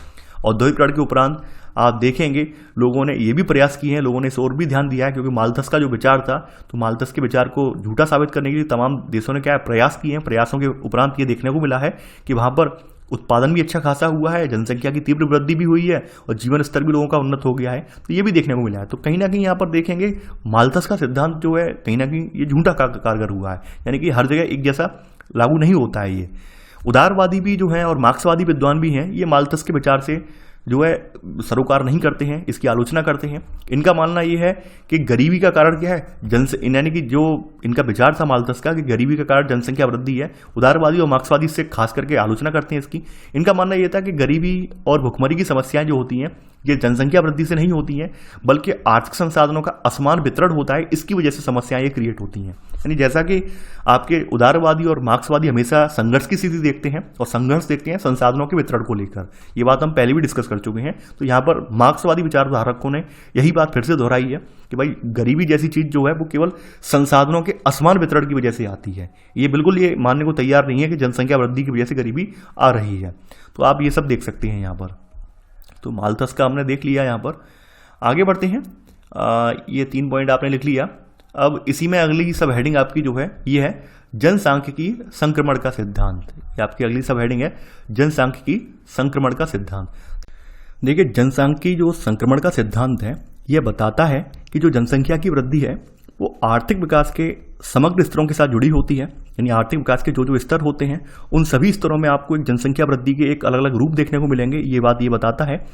औद्योगिकरण के उपरांत आप देखेंगे लोगों ने ये भी प्रयास किए हैं, लोगों ने इस ओर भी ध्यान दिया है, क्योंकि माल्थस का जो विचार था, तो माल्थस के विचार को झूठा साबित करने के लिए तमाम देशों ने क्या प्रयास किए हैं। प्रयासों के उपरांत ये देखने को मिला है कि वहां पर उत्पादन भी अच्छा खासा हुआ है, जनसंख्या की तीव्र वृद्धि भी हुई है, और जीवन स्तर भी लोगों का उन्नत हो गया है। तो ये भी देखने को मिला है। तो कहीं ना कहीं यहाँ पर देखेंगे माल्थस का सिद्धांत जो है कहीं ना कहीं ये झूठा कारगर हुआ है, यानी कि हर जगह एक जैसा लागू नहीं होता है। ये उदारवादी भी जो है और मार्क्सवादी विद्वान भी हैं, ये माल्थस के विचार से जो है सरोकार नहीं करते हैं, इसकी आलोचना करते हैं। इनका मानना ये है कि गरीबी का कारण क्या है, यानी कि जो इनका विचार था माल्थस का कि गरीबी का कारण जनसंख्या वृद्धि है। उदारवादी और मार्क्सवादी से खास करके आलोचना करते हैं इसकी। इनका मानना यह था कि गरीबी और भुखमरी की समस्याएं जो होती हैं ये जनसंख्या वृद्धि से नहीं होती हैं, बल्कि आर्थिक संसाधनों का असमान वितरण होता है, इसकी वजह से समस्याएं ये क्रिएट होती हैं। यानी जैसा कि आपके उदारवादी और मार्क्सवादी हमेशा संघर्ष की स्थिति देखते हैं और संघर्ष देखते हैं संसाधनों के वितरण को लेकर, ये बात हम पहले भी डिस्कस कर चुके हैं। तो यहाँ पर मार्क्सवादी विचारधारकों ने यही बात फिर से दोहराई है कि भाई गरीबी जैसी चीज जो है वो केवल संसाधनों के असमान वितरण की वजह से आती है। ये बिल्कुल ये मानने को तैयार नहीं है कि जनसंख्या वृद्धि की वजह से गरीबी आ रही है। तो आप ये सब देख सकते हैं यहाँ पर। तो माल्थस का हमने देख लिया, यहाँ पर आगे बढ़ते हैं। ये 3 पॉइंट आपने लिख लिया। अब इसी में अगली सब हेडिंग आपकी जो है ये है जनसांख्यिकी संक्रमण का सिद्धांत। ये आपकी अगली सब हेडिंग है जनसांख्यिकी संक्रमण का सिद्धांत। देखिए, जनसांख्यिकी जो संक्रमण का सिद्धांत है, यह बताता है कि जो जनसंख्या की वृद्धि है वो आर्थिक विकास के समग्र स्तरों के साथ जुड़ी होती है। यानी आर्थिक विकास के जो जो स्तर होते हैं उन सभी स्तरों में आपको एक जनसंख्या वृद्धि के एक अलग अलग रूप देखने को मिलेंगे, ये बात ये बताता है।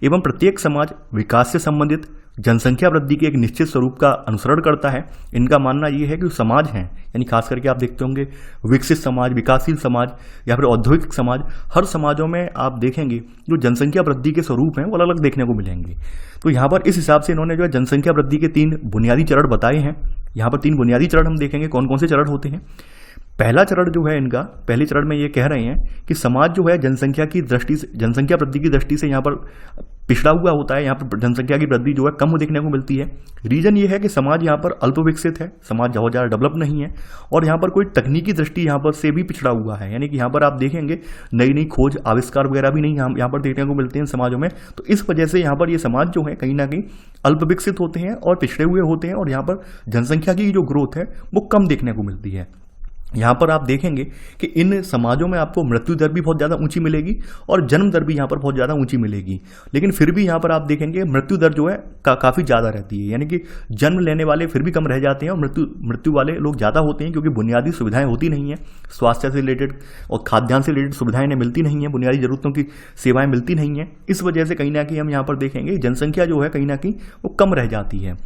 एवं प्रत्येक समाज विकास से संबंधित जनसंख्या वृद्धि के एक निश्चित स्वरूप का अनुसरण करता है। इनका मानना ये है कि जो समाज हैं, यानी खास करके आप देखते होंगे विकसित समाज, विकासशील समाज या फिर औद्योगिक समाज, हर समाजों में आप देखेंगे जो जनसंख्या वृद्धि के स्वरूप हैं वो अलग अलग देखने को मिलेंगे। तो यहाँ पर इस हिसाब से इन्होंने जो है जनसंख्या वृद्धि के 3 बुनियादी चरण बताए हैं। यहाँ पर 3 बुनियादी चरण हम देखेंगे कौन कौन से चरण होते हैं। पहला चरण जो है इनका, पहले चरण में ये कह रहे हैं कि समाज जो है जनसंख्या की दृष्टि से, जनसंख्या वृद्धि की दृष्टि से यहाँ पर पिछड़ा हुआ होता है। यहाँ पर जनसंख्या की वृद्धि जो है कम देखने को मिलती है। रीजन ये है कि समाज यहाँ पर अल्प विकसित है, समाज बहुत ज़्यादा डेवलप नहीं है और यहाँ पर कोई तकनीकी दृष्टि यहाँ पर से भी पिछड़ा हुआ है। यानी कि यहाँ पर आप देखेंगे नई नई खोज आविष्कार वगैरह भी नहीं यहाँ पर देखने को मिलते हैं समाजों में। तो इस वजह से यहाँ पर ये समाज जो है कहीं ना कहीं अल्प विकसित होते हैं और पिछड़े हुए होते हैं और यहाँ पर जनसंख्या की जो ग्रोथ है वो कम देखने को मिलती है। यहाँ पर आप देखेंगे कि इन समाजों में आपको मृत्यु दर भी बहुत ज़्यादा ऊंची मिलेगी और जन्म दर भी यहाँ पर बहुत ज़्यादा ऊंची मिलेगी। लेकिन फिर भी यहाँ पर आप देखेंगे मृत्यु दर जो है काफ़ी ज़्यादा रहती है। यानी कि जन्म लेने वाले फिर भी कम रह जाते हैं और मृत्यु वाले लोग ज़्यादा होते हैं, क्योंकि बुनियादी सुविधाएं होती नहीं है। स्वास्थ्य से रिलेटेड और खाद्यान्न से रिलेटेड सुविधाएं इन्हें मिलती नहीं है, बुनियादी जरूरतों की सेवाएं मिलती नहीं है। इस वजह से कहीं ना कहीं हम यहाँ पर देखेंगे जनसंख्या जो है कहीं ना कहीं वो कम रह जाती है।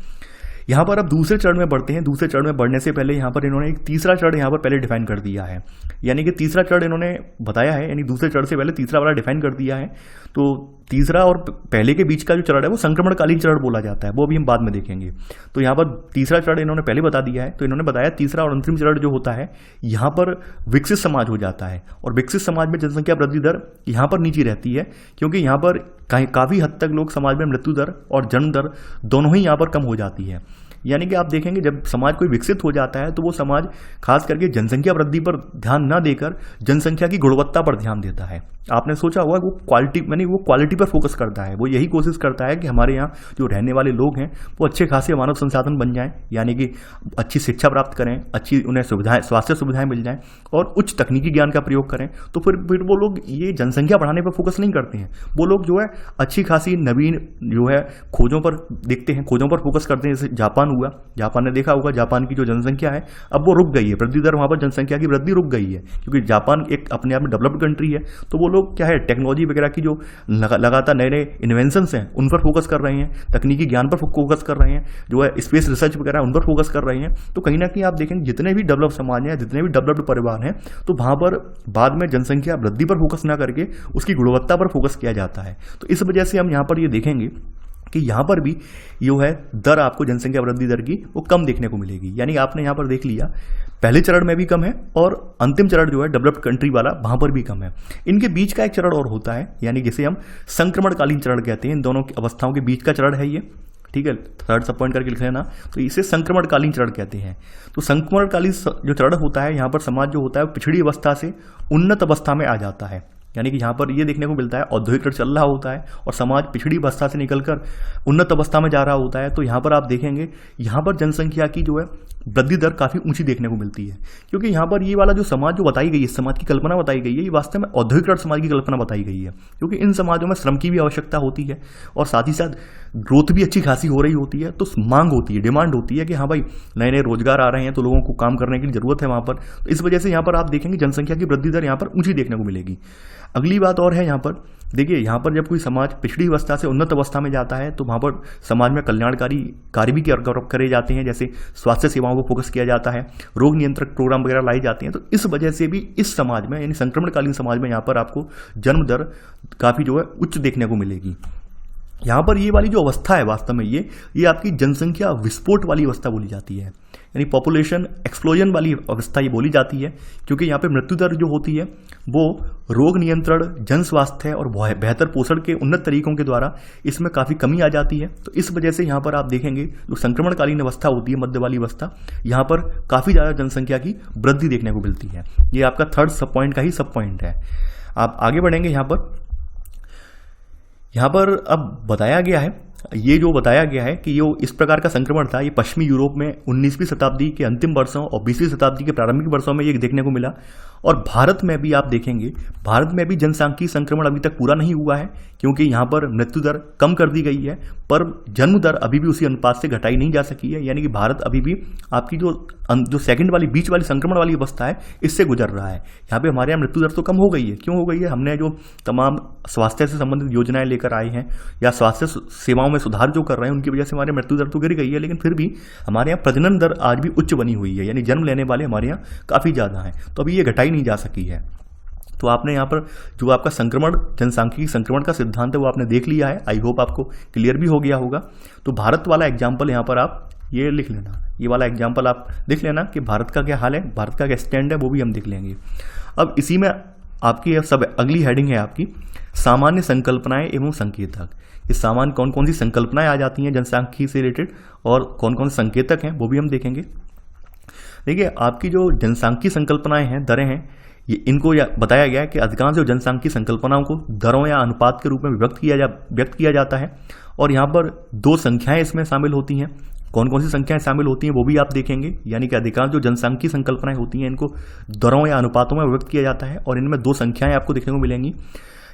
यहाँ पर अब दूसरे चरण में बढ़ते हैं। दूसरे चरण में बढ़ने से पहले यहाँ पर इन्होंने एक तीसरा चरण यहाँ पर पहले डिफाइन कर दिया है। यानी कि तीसरा चरण इन्होंने बताया है, यानी दूसरे चरण से पहले तीसरा वाला डिफाइन कर दिया है। तो तीसरा और पहले के बीच का जो चरण है वो संक्रमणकालीन चरण बोला जाता है, वो भी हम बाद में देखेंगे। तो यहाँ पर तीसरा चरण इन्होंने पहले बता दिया है। तो इन्होंने बताया तीसरा और अंतिम चरण जो होता है यहाँ पर विकसित समाज हो जाता है और विकसित समाज में जनसंख्या वृद्धि दर यहाँ पर नीचे रहती है, क्योंकि यहाँ पर काफ़ी हद तक लोग समाज में मृत्यु दर और जन्म दर दोनों ही यहाँ पर कम हो जाती है। यानी कि आप देखेंगे जब समाज कोई विकसित हो जाता है तो वो समाज खास करके जनसंख्या वृद्धि पर ध्यान न देकर जनसंख्या की गुणवत्ता पर ध्यान देता है। आपने सोचा होगा वो क्वालिटी, यानी वो क्वालिटी पर फोकस करता है। वो यही कोशिश करता है कि हमारे यहाँ जो रहने वाले लोग हैं वो अच्छे खासे मानव संसाधन बन जाएं, यानी कि अच्छी शिक्षा प्राप्त करें, अच्छी उन्हें सुविधाएं, स्वास्थ्य सुविधाएं मिल जाएं और उच्च तकनीकी ज्ञान का प्रयोग करें। तो फिर वो लोग ये जनसंख्या बढ़ाने पर फोकस नहीं करते हैं। वो लोग जो है अच्छी खासी नवीन जो है खोजों पर देखते हैं, खोजों पर फोकस करते हैं। जैसे जापान हुआ, जापान ने देखा होगा जापान की जो जनसंख्या है अब वो रुक गई है, वृद्धि दर वहाँ पर जनसंख्या की वृद्धि रुक गई है, क्योंकि जापान एक अपने आप में डेवलप्ड कंट्री है। तो वो लोग क्या है टेक्नोलॉजी वगैरह की जो लगातार नए नए इन्वेंशंस हैं उन पर फोकस कर रहे हैं, तकनीकी ज्ञान पर फोकस कर रहे हैं, जो है स्पेस रिसर्च वगैरह उन पर फोकस कर रहे हैं। तो कहीं ना कहीं आप देखेंगे जितने भी डेवलप समाज हैं, जितने भी डेवलप्ड परिवार हैं, तो वहाँ पर बाद में जनसंख्या वृद्धि पर फोकस ना करके उसकी गुणवत्ता पर फोकस किया जाता है। तो इस वजह से हम यहाँ पर ये देखेंगे कि यहाँ पर भी जो है दर आपको जनसंख्या वृद्धि दर की वो कम देखने को मिलेगी। यानी आपने यहाँ पर देख लिया पहले चरण में भी कम है और अंतिम चरण जो है डेवलप्ड कंट्री वाला वहाँ पर भी कम है। इनके बीच का एक चरण और होता है, यानी जिसे हम संक्रमणकालीन चरण कहते हैं। इन दोनों अवस्थाओं के बीच का चरण है ये, ठीक है, थर्ड सब पॉइंट करके लिख लेना। तो इसे संक्रमणकालीन चरण कहते हैं। तो संक्रमणकालीन जो चरण होता है यहाँ पर समाज जो होता है पिछड़ी अवस्था से उन्नत अवस्था में आ जाता है। यानी कि यहाँ पर ये देखने को मिलता है औद्योगिकरण चल रहा होता है और समाज पिछड़ी अवस्था से निकलकर उन्नत अवस्था में जा रहा होता है। तो यहाँ पर आप देखेंगे यहाँ पर जनसंख्या की जो है वृद्धि दर काफ़ी ऊंची देखने को मिलती है, क्योंकि यहाँ पर ये वाला जो समाज जो बताई गई है, समाज की कल्पना बताई गई है, ये वास्तव में औद्योगिकरण समाज की कल्पना बताई गई है। क्योंकि इन समाजों में श्रम की भी आवश्यकता होती है और साथ ही साथ ग्रोथ भी अच्छी खासी हो रही होती है। तो मांग होती है, डिमांड होती है कि हाँ भाई नए नए रोजगार आ रहे हैं तो लोगों को काम करने की जरूरत है वहाँ पर। तो इस वजह से यहाँ पर आप देखेंगे जनसंख्या की वृद्धि दर यहाँ पर ऊंची देखने को मिलेगी। अगली बात और है यहाँ पर, देखिए यहाँ पर जब कोई समाज पिछड़ी अवस्था से उन्नत अवस्था में जाता है तो वहाँ पर समाज में कल्याणकारी कार्य भी करे जाते हैं, जैसे स्वास्थ्य सेवाओं को फोकस किया जाता है, रोग नियंत्रक प्रोग्राम वगैरह लाए जाते हैं। तो इस वजह से भी इस समाज में, यानी संक्रमणकालीन समाज में, यहाँ पर आपको जन्म दर काफ़ी जो है उच्च देखने को मिलेगी। यहाँ पर ये वाली जो अवस्था है वास्तव में ये आपकी जनसंख्या विस्फोट वाली अवस्था बोली जाती है, यानी पॉपुलेशन एक्सप्लोजन वाली अवस्था ये बोली जाती है। क्योंकि यहाँ पे मृत्यु दर जो होती है वो रोग नियंत्रण, जन स्वास्थ्य और बेहतर पोषण के उन्नत तरीकों के द्वारा इसमें काफ़ी कमी आ जाती है। तो इस वजह से यहाँ पर आप देखेंगे जो संक्रमणकालीन अवस्था होती है, मध्य वाली अवस्था, यहाँ पर काफ़ी ज़्यादा जनसंख्या की वृद्धि देखने को मिलती है। ये आपका थर्ड सब पॉइंट का ही सब पॉइंट है। आप आगे बढ़ेंगे यहाँ पर अब बताया गया है, ये जो बताया गया है कि जो इस प्रकार का संक्रमण था ये पश्चिमी यूरोप में 19वीं शताब्दी के अंतिम वर्षों और 20वीं शताब्दी के प्रारंभिक वर्षों में ये देखने को मिला। और भारत में भी आप देखेंगे, भारत में भी जनसांख्यिकीय संक्रमण अभी तक पूरा नहीं हुआ है, क्योंकि यहाँ पर मृत्यु दर कम कर दी गई है, पर जन्म दर अभी भी उसी अनुपात से घटाई नहीं जा सकी है। यानी कि भारत अभी भी आपकी जो सेकंड वाली, बीच वाली संक्रमण वाली अवस्था है, इससे गुजर रहा है। यहाँ पे हमारे यहाँ मृत्यु दर तो कम हो गई है। क्यों हो गई है? हमने जो तमाम स्वास्थ्य से संबंधित योजनाएं लेकर आए हैं या स्वास्थ्य सेवाओं में सुधार जो कर रहे हैं, उनकी वजह से हमारी मृत्यु दर तो गिर गई है, लेकिन फिर भी हमारे यहाँ प्रजनन दर आज भी उच्च बनी हुई है, यानी जन्म लेने वाले हमारे यहाँ काफ़ी ज़्यादा हैं। तो अभी ये घटाई नहीं जा सकी है। तो आपने यहाँ पर जो आपका संक्रमण, जनसांख्यिकीय संक्रमण का सिद्धांत है, वो आपने देख लिया है। आई होप आपको क्लियर भी हो गया होगा। तो भारत वाला एग्जाम्पल यहाँ पर आप ये लिख लेना, ये वाला एग्जाम्पल आप लिख लेना कि भारत का क्या हाल है, भारत का क्या स्टैंड है, वो भी हम देख लेंगे। अब इसी में आपकी सब अगली हेडिंग है आपकी सामान्य संकल्पनाएं एवं संकेतक। ये सामान्य कौन कौन सी संकल्पनाएं आ जाती हैं जनसांख्यिकी से रिलेटेड और कौन कौन से संकेतक हैं, वो भी हम देखेंगे। देखिए, आपकी जो जनसांख्यिकीय संकल्पनाएं हैं, दरें हैं, ये इनको बताया गया है कि अधिकांश जो जनसांख्यिकीय संकल्पनाओं को दरों या अनुपात के रूप में व्यक्त किया जाता है। और यहाँ पर दो संख्याएं इसमें शामिल होती हैं। कौन कौन सी संख्याएं शामिल होती हैं वो भी आप देखेंगे। यानी कि अधिकांश जो जनसांख्यिकीय संकल्पनाएं होती हैं, इनको दरों या अनुपातों में व्यक्त किया जाता है और इनमें दो संख्याएं आपको देखने को मिलेंगी।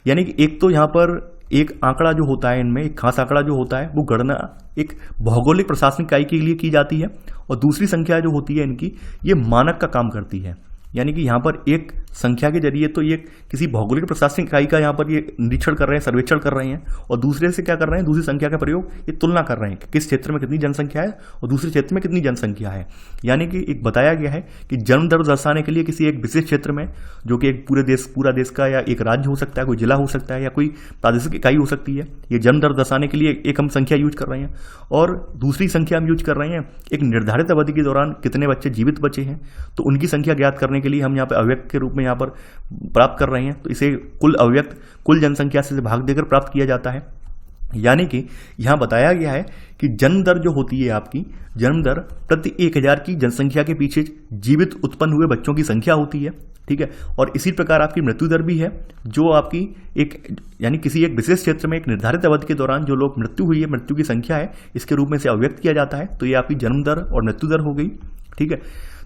यानी कि एक तो यहाँ पर एक आंकड़ा जो होता है, इनमें एक खास आंकड़ा जो होता है, वो गणना एक भौगोलिक प्रशासनिक इकाई के लिए की जाती है, और दूसरी संख्या जो होती है इनकी, ये मानक का काम करती है। यानी कि यहाँ पर एक संख्या के जरिए तो ये किसी भौगोलिक प्रशासनिक इकाई का यहाँ पर ये निरीक्षण कर रहे हैं, सर्वेक्षण कर रहे हैं, और दूसरे से क्या कर रहे हैं, दूसरी संख्या का प्रयोग ये तुलना कर रहे हैं कि किस क्षेत्र में कितनी जनसंख्या है और दूसरे क्षेत्र में कितनी जनसंख्या है। यानी कि एक बताया गया है कि जन्म दर दर्शाने के लिए किसी एक विशेष क्षेत्र में, जो कि एक पूरा देश का या एक राज्य हो सकता है, कोई जिला हो सकता है, या कोई प्रादेशिक इकाई हो सकती है, ये जन्म दर दर्शाने के लिए एक हम संख्या यूज कर रहे हैं, और दूसरी संख्या हम यूज कर रहे हैं एक निर्धारित अवधि के दौरान कितने बच्चे जीवित बचे हैं, तो उनकी संख्या ज्ञात करने के लिए हम यहाँ पर अव्यक्त के रूप में यहाँ पर प्राप्त कर रहे हैं। तो इसे कुल जनसंख्या से भाग देकर प्राप्त किया जाता है। यानी कि यहाँ बताया गया है कि जन्म दर जो होती है आपकी, जन्म दर प्रति 1000 की जनसंख्या के पीछे जीवित उत्पन्न हुए बच्चों की संख्या होती है। ठीक है, और इसी प्रकार आपकी मृत्यु दर भी है, जो आपकी यानी किसी एक विशेष क्षेत्र में एक निर्धारित अवधि के दौरान जो लोग मृत्यु हुई है, मृत्यु की संख्या है, इसके रूप में से अव्यक्त किया जाता है। तो ये आपकी जन्म दर और मृत्यु दर हो गई। ठीक है,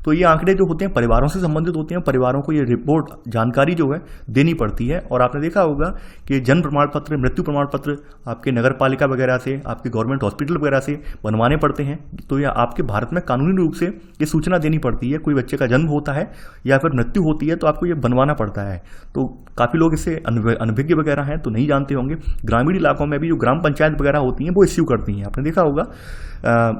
तो ये आंकड़े जो होते हैं परिवारों से संबंधित होते हैं। परिवारों को ये रिपोर्ट, जानकारी जो है देनी पड़ती है। और आपने देखा होगा कि जन्म प्रमाण पत्र, मृत्यु प्रमाण पत्र आपके नगर पालिका वगैरह से, आपके गवर्नमेंट हॉस्पिटल वगैरह से बनवाने पड़ते हैं। तो यह आपके भारत में कानूनी रूप से ये सूचना देनी पड़ती है। कोई बच्चे का जन्म होता है या फिर मृत्यु होती है तो आपको ये बनवाना पड़ता है। तो काफ़ी लोग इससे अनभिज्ञ वगैरह हैं तो नहीं जानते होंगे। ग्रामीण इलाकों में भी जो ग्राम पंचायत वगैरह होती हैं वो इश्यू करती हैं। आपने देखा होगा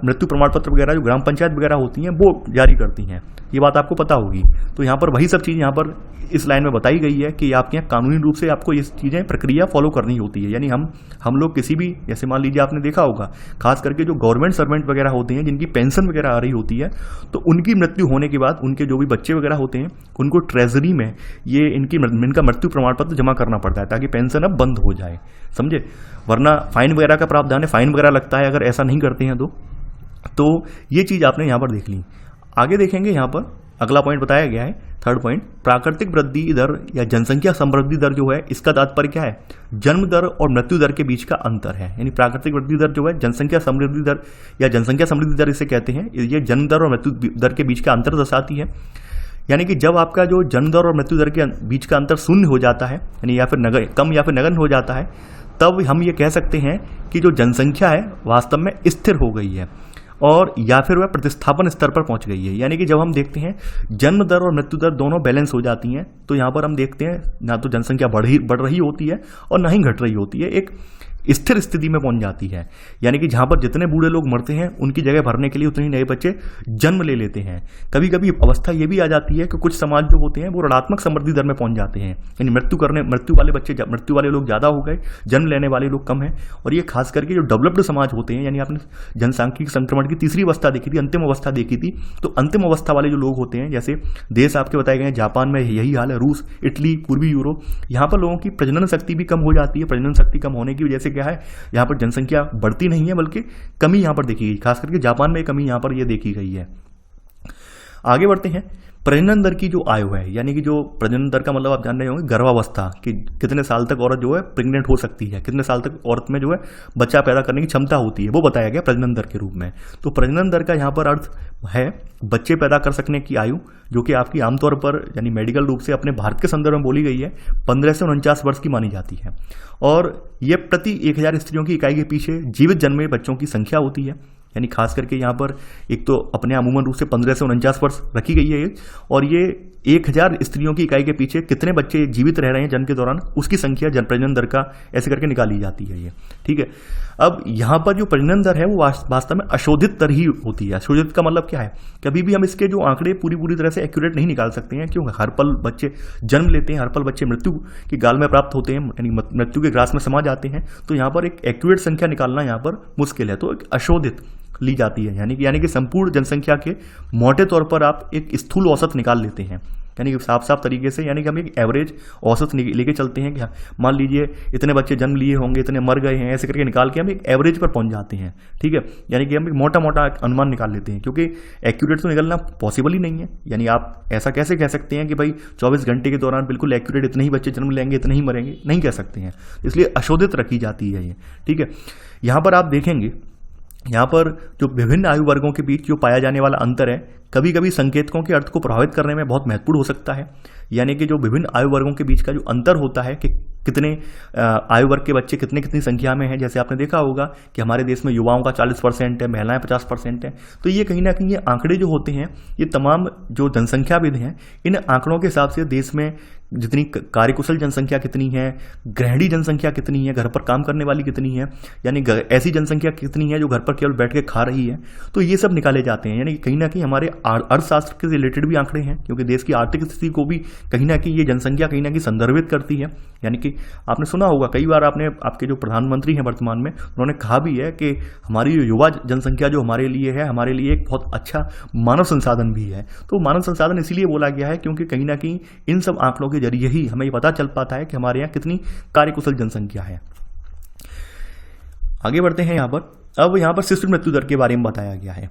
मृत्यु प्रमाण पत्र वगैरह जो ग्राम पंचायत वगैरह होती हैं वो जारी करती हैं। ये बात आपको पता होगी। तो यहाँ पर वही सब चीज़ यहाँ पर इस लाइन में बताई गई है कि आपके यहाँ कानूनी रूप से आपको ये चीज़ें, प्रक्रिया फॉलो करनी होती है। यानी हम लोग किसी भी, जैसे मान लीजिए आपने देखा होगा खास करके जो गवर्नमेंट सर्वेंट वगैरह होते हैं, जिनकी पेंशन वगैरह आ रही होती है, तो उनकी मृत्यु होने के बाद उनके जो भी बच्चे वगैरह होते हैं उनको ट्रेजरी में ये इनका मृत्यु प्रमाण पत्र जमा करना पड़ता है ताकि पेंशन अब बंद हो जाए, समझे। वरना फाइन वगैरह का प्रावधान है, फाइन वगैरह लगता है अगर ऐसा नहीं करते हैं तो ये चीज़ आपने यहाँ पर देख ली। आगे देखेंगे यहाँ पर अगला पॉइंट बताया गया है, थर्ड पॉइंट, प्राकृतिक वृद्धि दर या जनसंख्या समृद्धि दर जो है, इसका तात्पर्य क्या है, जन्म दर और मृत्यु दर के बीच का अंतर है। यानी प्राकृतिक वृद्धि दर जो है जनसंख्या समृद्धि दर या जनसंख्या समृद्धि दर इसे कहते हैं, ये जन्म दर और मृत्यु दर के बीच का अंतर दर्शाती है। यानी कि जब आपका जो जन्म दर और मृत्यु दर के बीच का अंतर शून्य हो जाता है, यानी या फिर कम या फिर नगण्य हो जाता है, तब हम ये कह सकते हैं कि जो जनसंख्या है वास्तव में स्थिर हो गई है और या फिर वह प्रतिस्थापन स्तर पर पहुंच गई है। यानी कि जब हम देखते हैं जन्म दर और मृत्यु दर दोनों बैलेंस हो जाती हैं, तो यहाँ पर हम देखते हैं ना तो जनसंख्या बढ़ रही होती है और ना ही घट रही होती है, एक स्थिर स्थिति में पहुंच जाती है। यानी कि जहां पर जितने बूढ़े लोग मरते हैं उनकी जगह भरने के लिए उतने ही नए बच्चे जन्म ले लेते हैं। कभी कभी अवस्था ये भी आ जाती है कि कुछ समाज जो होते हैं वो ऋणात्मक समृद्धि दर में पहुंच जाते हैं, यानी मृत्यु वाले लोग ज्यादा हो गए, जन्म लेने वाले लोग कम हैं। और ये खास करके जो डेवलप्ड समाज होते हैं, यानी आपने जनसांख्यिक संक्रमण की तीसरी अवस्था देखी थी, अंतिम अवस्था देखी थी, तो अंतिम अवस्था वाले जो लोग होते हैं, जैसे देश आपके बताए गए हैं, जापान में यही हाल है, रूस, इटली, पूर्वी यूरोप, यहाँ पर लोगों की प्रजनन शक्ति भी कम हो जाती है। प्रजनन शक्ति कम होने की वजह से क्या है, यहाँ पर जनसंख्या बढ़ती नहीं है बल्कि कमी यहाँ पर देखी गई। खास करके जापान में कमी यहाँ पर ये देखी गई है। आगे बढ़ते हैं। प्रजनन दर की जो आयु है, यानी कि जो प्रजनन दर का मतलब आप जान रहे होंगे गर्भावस्था, कि कितने साल तक औरत जो है प्रेग्नेंट हो सकती है, कितने साल तक औरत में जो है बच्चा पैदा करने की क्षमता होती है, वो बताया गया प्रजनन दर के रूप में। तो प्रजनन दर का यहाँ पर अर्थ है बच्चे पैदा कर सकने की आयु, जो कि आपकी आमतौर पर यानी मेडिकल रूप से अपने भारत के संदर्भ में बोली गई है 15 से 49 वर्ष की मानी जाती है। और ये प्रति 1000 स्त्रियों की इकाई के पीछे जीवित जन्मे बच्चों की संख्या होती है। यानी खास करके यहाँ पर एक तो अपने अमूमन रूप से 15 से 49 वर्ष रखी गई है, और ये 1000 स्त्रियों की इकाई के पीछे कितने बच्चे जीवित रह रहे हैं जन्म के दौरान, उसकी संख्या प्रजनन दर का ऐसे करके निकाली जाती है ये, ठीक है। अब यहाँ पर जो प्रजनन दर है वो वास्तव में अशोधित दर ही होती है। अशोधित का मतलब क्या है, कभी भी हम इसके जो आंकड़े पूरी तरह से एक्यूरेट नहीं निकाल सकते हैं, क्योंकि हर पल बच्चे जन्म लेते हैं, हर पल बच्चे मृत्यु की गाल में प्राप्त होते हैं, यानी मृत्यु के ग्रास में समा जाते हैं। तो यहाँ पर एक एक्यूरेट संख्या निकालना यहाँ पर मुश्किल है, तो एक अशोधित ली जाती है, यानी कि संपूर्ण जनसंख्या के मोटे तौर पर आप एक स्थूल औसत निकाल लेते हैं, यानी कि साफ तरीके से, यानी कि हम एक एवरेज औसत लेके चलते हैं कि मान लीजिए इतने बच्चे जन्म लिए होंगे, इतने मर गए हैं, ऐसे करके निकाल के हम एक एवरेज पर पहुंच जाते हैं, ठीक है। यानी कि हम एक मोटा अनुमान निकाल लेते हैं, क्योंकि एक्यूरेट तो निकलना पॉसिबल ही नहीं है। यानी आप ऐसा कैसे कह सकते हैं कि भाई 24 घंटे के दौरान बिल्कुल एक्यूरेट इतने ही बच्चे जन्म लेंगे, इतने ही मरेंगे, नहीं कह सकते हैं, इसलिए अशोधित रखी जाती है ये, ठीक है। यहाँ पर आप देखेंगे, यहाँ पर जो विभिन्न आयु वर्गों के बीच जो पाया जाने वाला अंतर है, कभी कभी संकेतकों के अर्थ को प्रभावित करने में बहुत महत्वपूर्ण हो सकता है। यानी कि जो विभिन्न आयु वर्गों के बीच का जो अंतर होता है कि कितने आयु वर्ग के बच्चे कितनी संख्या में हैं, जैसे आपने देखा होगा कि हमारे देश में युवाओं का 40% है, महिलाएं 50% हैं। तो ये कहीं ना कहीं ये आंकड़े जो होते हैं, ये तमाम जो जनसंख्याविद हैं, इन आंकड़ों के हिसाब से देश में जितनी कार्यकुशल जनसंख्या कितनी है, गृहिणी जनसंख्या कितनी है, घर पर काम करने वाली कितनी है, यानी ऐसी जनसंख्या कितनी है जो घर पर केवल बैठ के खा रही है, तो ये सब निकाले जाते हैं। यानी कहीं ना कहीं हमारे अर्थशास्त्र के रिलेटेड भी आंकड़े हैं, क्योंकि देश की आर्थिक स्थिति को भी कहीं ना कहीं ये जनसंख्या कहीं ना कहीं संदर्भित करती है। यानी कि आपने सुना होगा कई बार, आपके जो प्रधानमंत्री हैं वर्तमान में, उन्होंने कहा भी है कि हमारी युवा जनसंख्या जो हमारे लिए है, हमारे लिए एक बहुत अच्छा मानव संसाधन भी है। तो मानव संसाधन इसीलिए बोला गया है क्योंकि कहीं ना कहीं इन सब आंकड़ों के जरिए ही हमें ये पता चल पाता है कि हमारे यहाँ कितनी कार्यकुशल जनसंख्या है। आगे बढ़ते हैं यहाँ पर। अब यहाँ पर शिशु मृत्यु दर के बारे में बताया गया है।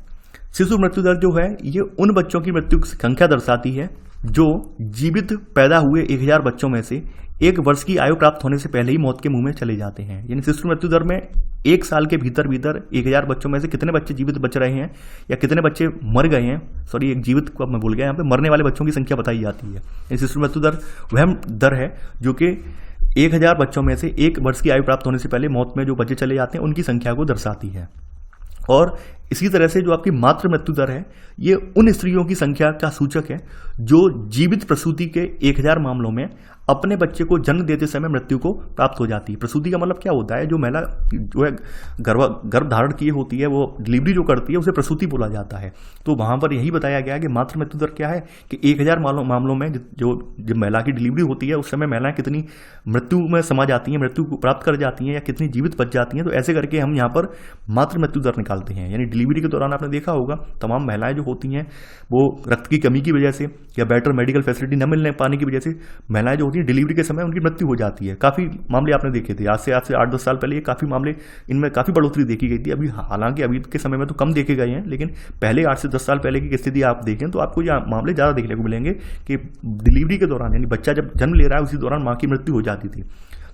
शिशु मृत्यु दर जो है ये उन बच्चों की मृत्यु की संख्या दर्शाती है जो जीवित पैदा हुए 1000 बच्चों में से 1 वर्ष की आयु प्राप्त होने से पहले ही मौत के मुंह में चले जाते हैं। यानी शिशु मृत्यु दर में 1 साल के भीतर 1000 बच्चों में से कितने बच्चे जीवित बच रहे हैं या कितने बच्चे मर गए हैं, सॉरी एक जीवित को मैं भूल गया, यहाँ पे मरने वाले बच्चों की संख्या बताई जाती है। शिशु मृत्यु दर वह दर है जो कि 1000 बच्चों में से 1 वर्ष की आयु प्राप्त होने से पहले मौत में जो बच्चे चले जाते हैं उनकी संख्या को दर्शाती है। और इसी तरह से जो आपकी मातृ मृत्यु दर है, ये उन स्त्रियों की संख्या का सूचक है जो जीवित प्रसूति के 1000 मामलों में अपने बच्चे को जन्म देते समय मृत्यु को प्राप्त हो जाती है। प्रसूति का मतलब क्या होता है, जो महिला जो है गर्भ धारण किए होती है, वो डिलीवरी जो करती है उसे प्रसूति बोला जाता है। तो वहां पर यही बताया गया है कि मातृ मृत्यु दर क्या है कि 1000 मामलों में जब महिला की डिलीवरी होती है उस समय महिलाएं कितनी मृत्यु में समा जाती हैं, मृत्यु को प्राप्त कर जाती हैं या कितनी जीवित बच जाती हैं। तो ऐसे करके हम यहाँ पर मातृ मृत्यु दर निकालते हैं। यानी डिलीवरी के दौरान आपने देखा होगा तमाम महिलाएं जो होती हैं वो रक्त की कमी की वजह से या बेटर मेडिकल फैसिलिटी न मिलने पाने की वजह से महिलाएं जो होती हैं डिलीवरी के समय उनकी मृत्यु हो जाती है। काफ़ी मामले आपने देखे थे, आज से 8-10 साल पहले ये काफ़ी मामले, इनमें काफ़ी बढ़ोतरी देखी गई थी। अभी हालांकि अभी के समय में तो कम देखे गए हैं, लेकिन पहले 8 से 10 साल पहले की स्थिति आप देखें तो आपको ये मामले ज़्यादा देखने को मिलेंगे कि डिलीवरी के दौरान, यानी बच्चा जब जन्म ले रहा है उसी दौरान माँ की मृत्यु हो जाती थी।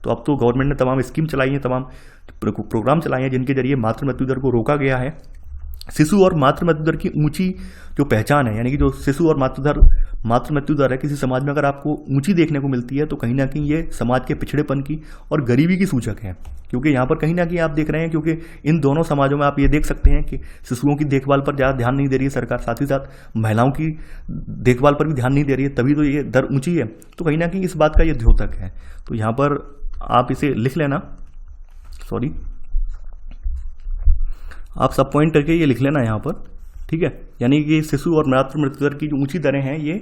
तो अब तो गवर्नमेंट ने तमाम स्कीम चलाई है, तमाम प्रोग्राम चलाए हैं जिनके जरिए मातृ मृत्यु दर को रोका गया है। शिशु और मातृ मृत्यु दर की ऊंची जो पहचान है, यानी कि जो शिशु और मातृ मृत्यु दर है, किसी समाज में अगर आपको ऊंची देखने को मिलती है तो कहीं ना कहीं ये समाज के पिछड़ेपन की और गरीबी की सूचक है। क्योंकि यहाँ पर कहीं ना कहीं आप देख रहे हैं, क्योंकि इन दोनों समाजों में आप ये देख सकते हैं कि शिशुओं की देखभाल पर ज़्यादा ध्यान नहीं दे रही है सरकार, साथ ही साथ महिलाओं की देखभाल पर भी ध्यान नहीं दे रही है, तभी तो ये दर ऊँची है। तो कहीं ना कहीं इस बात का ये द्योतक है। तो यहाँ पर आप इसे लिख लेना, सॉरी आप सब पॉइंट करके ये लिख लेना यहाँ पर, ठीक है। यानी कि शिशु और मातृ मृत्यु दर की जो ऊंची दरें हैं ये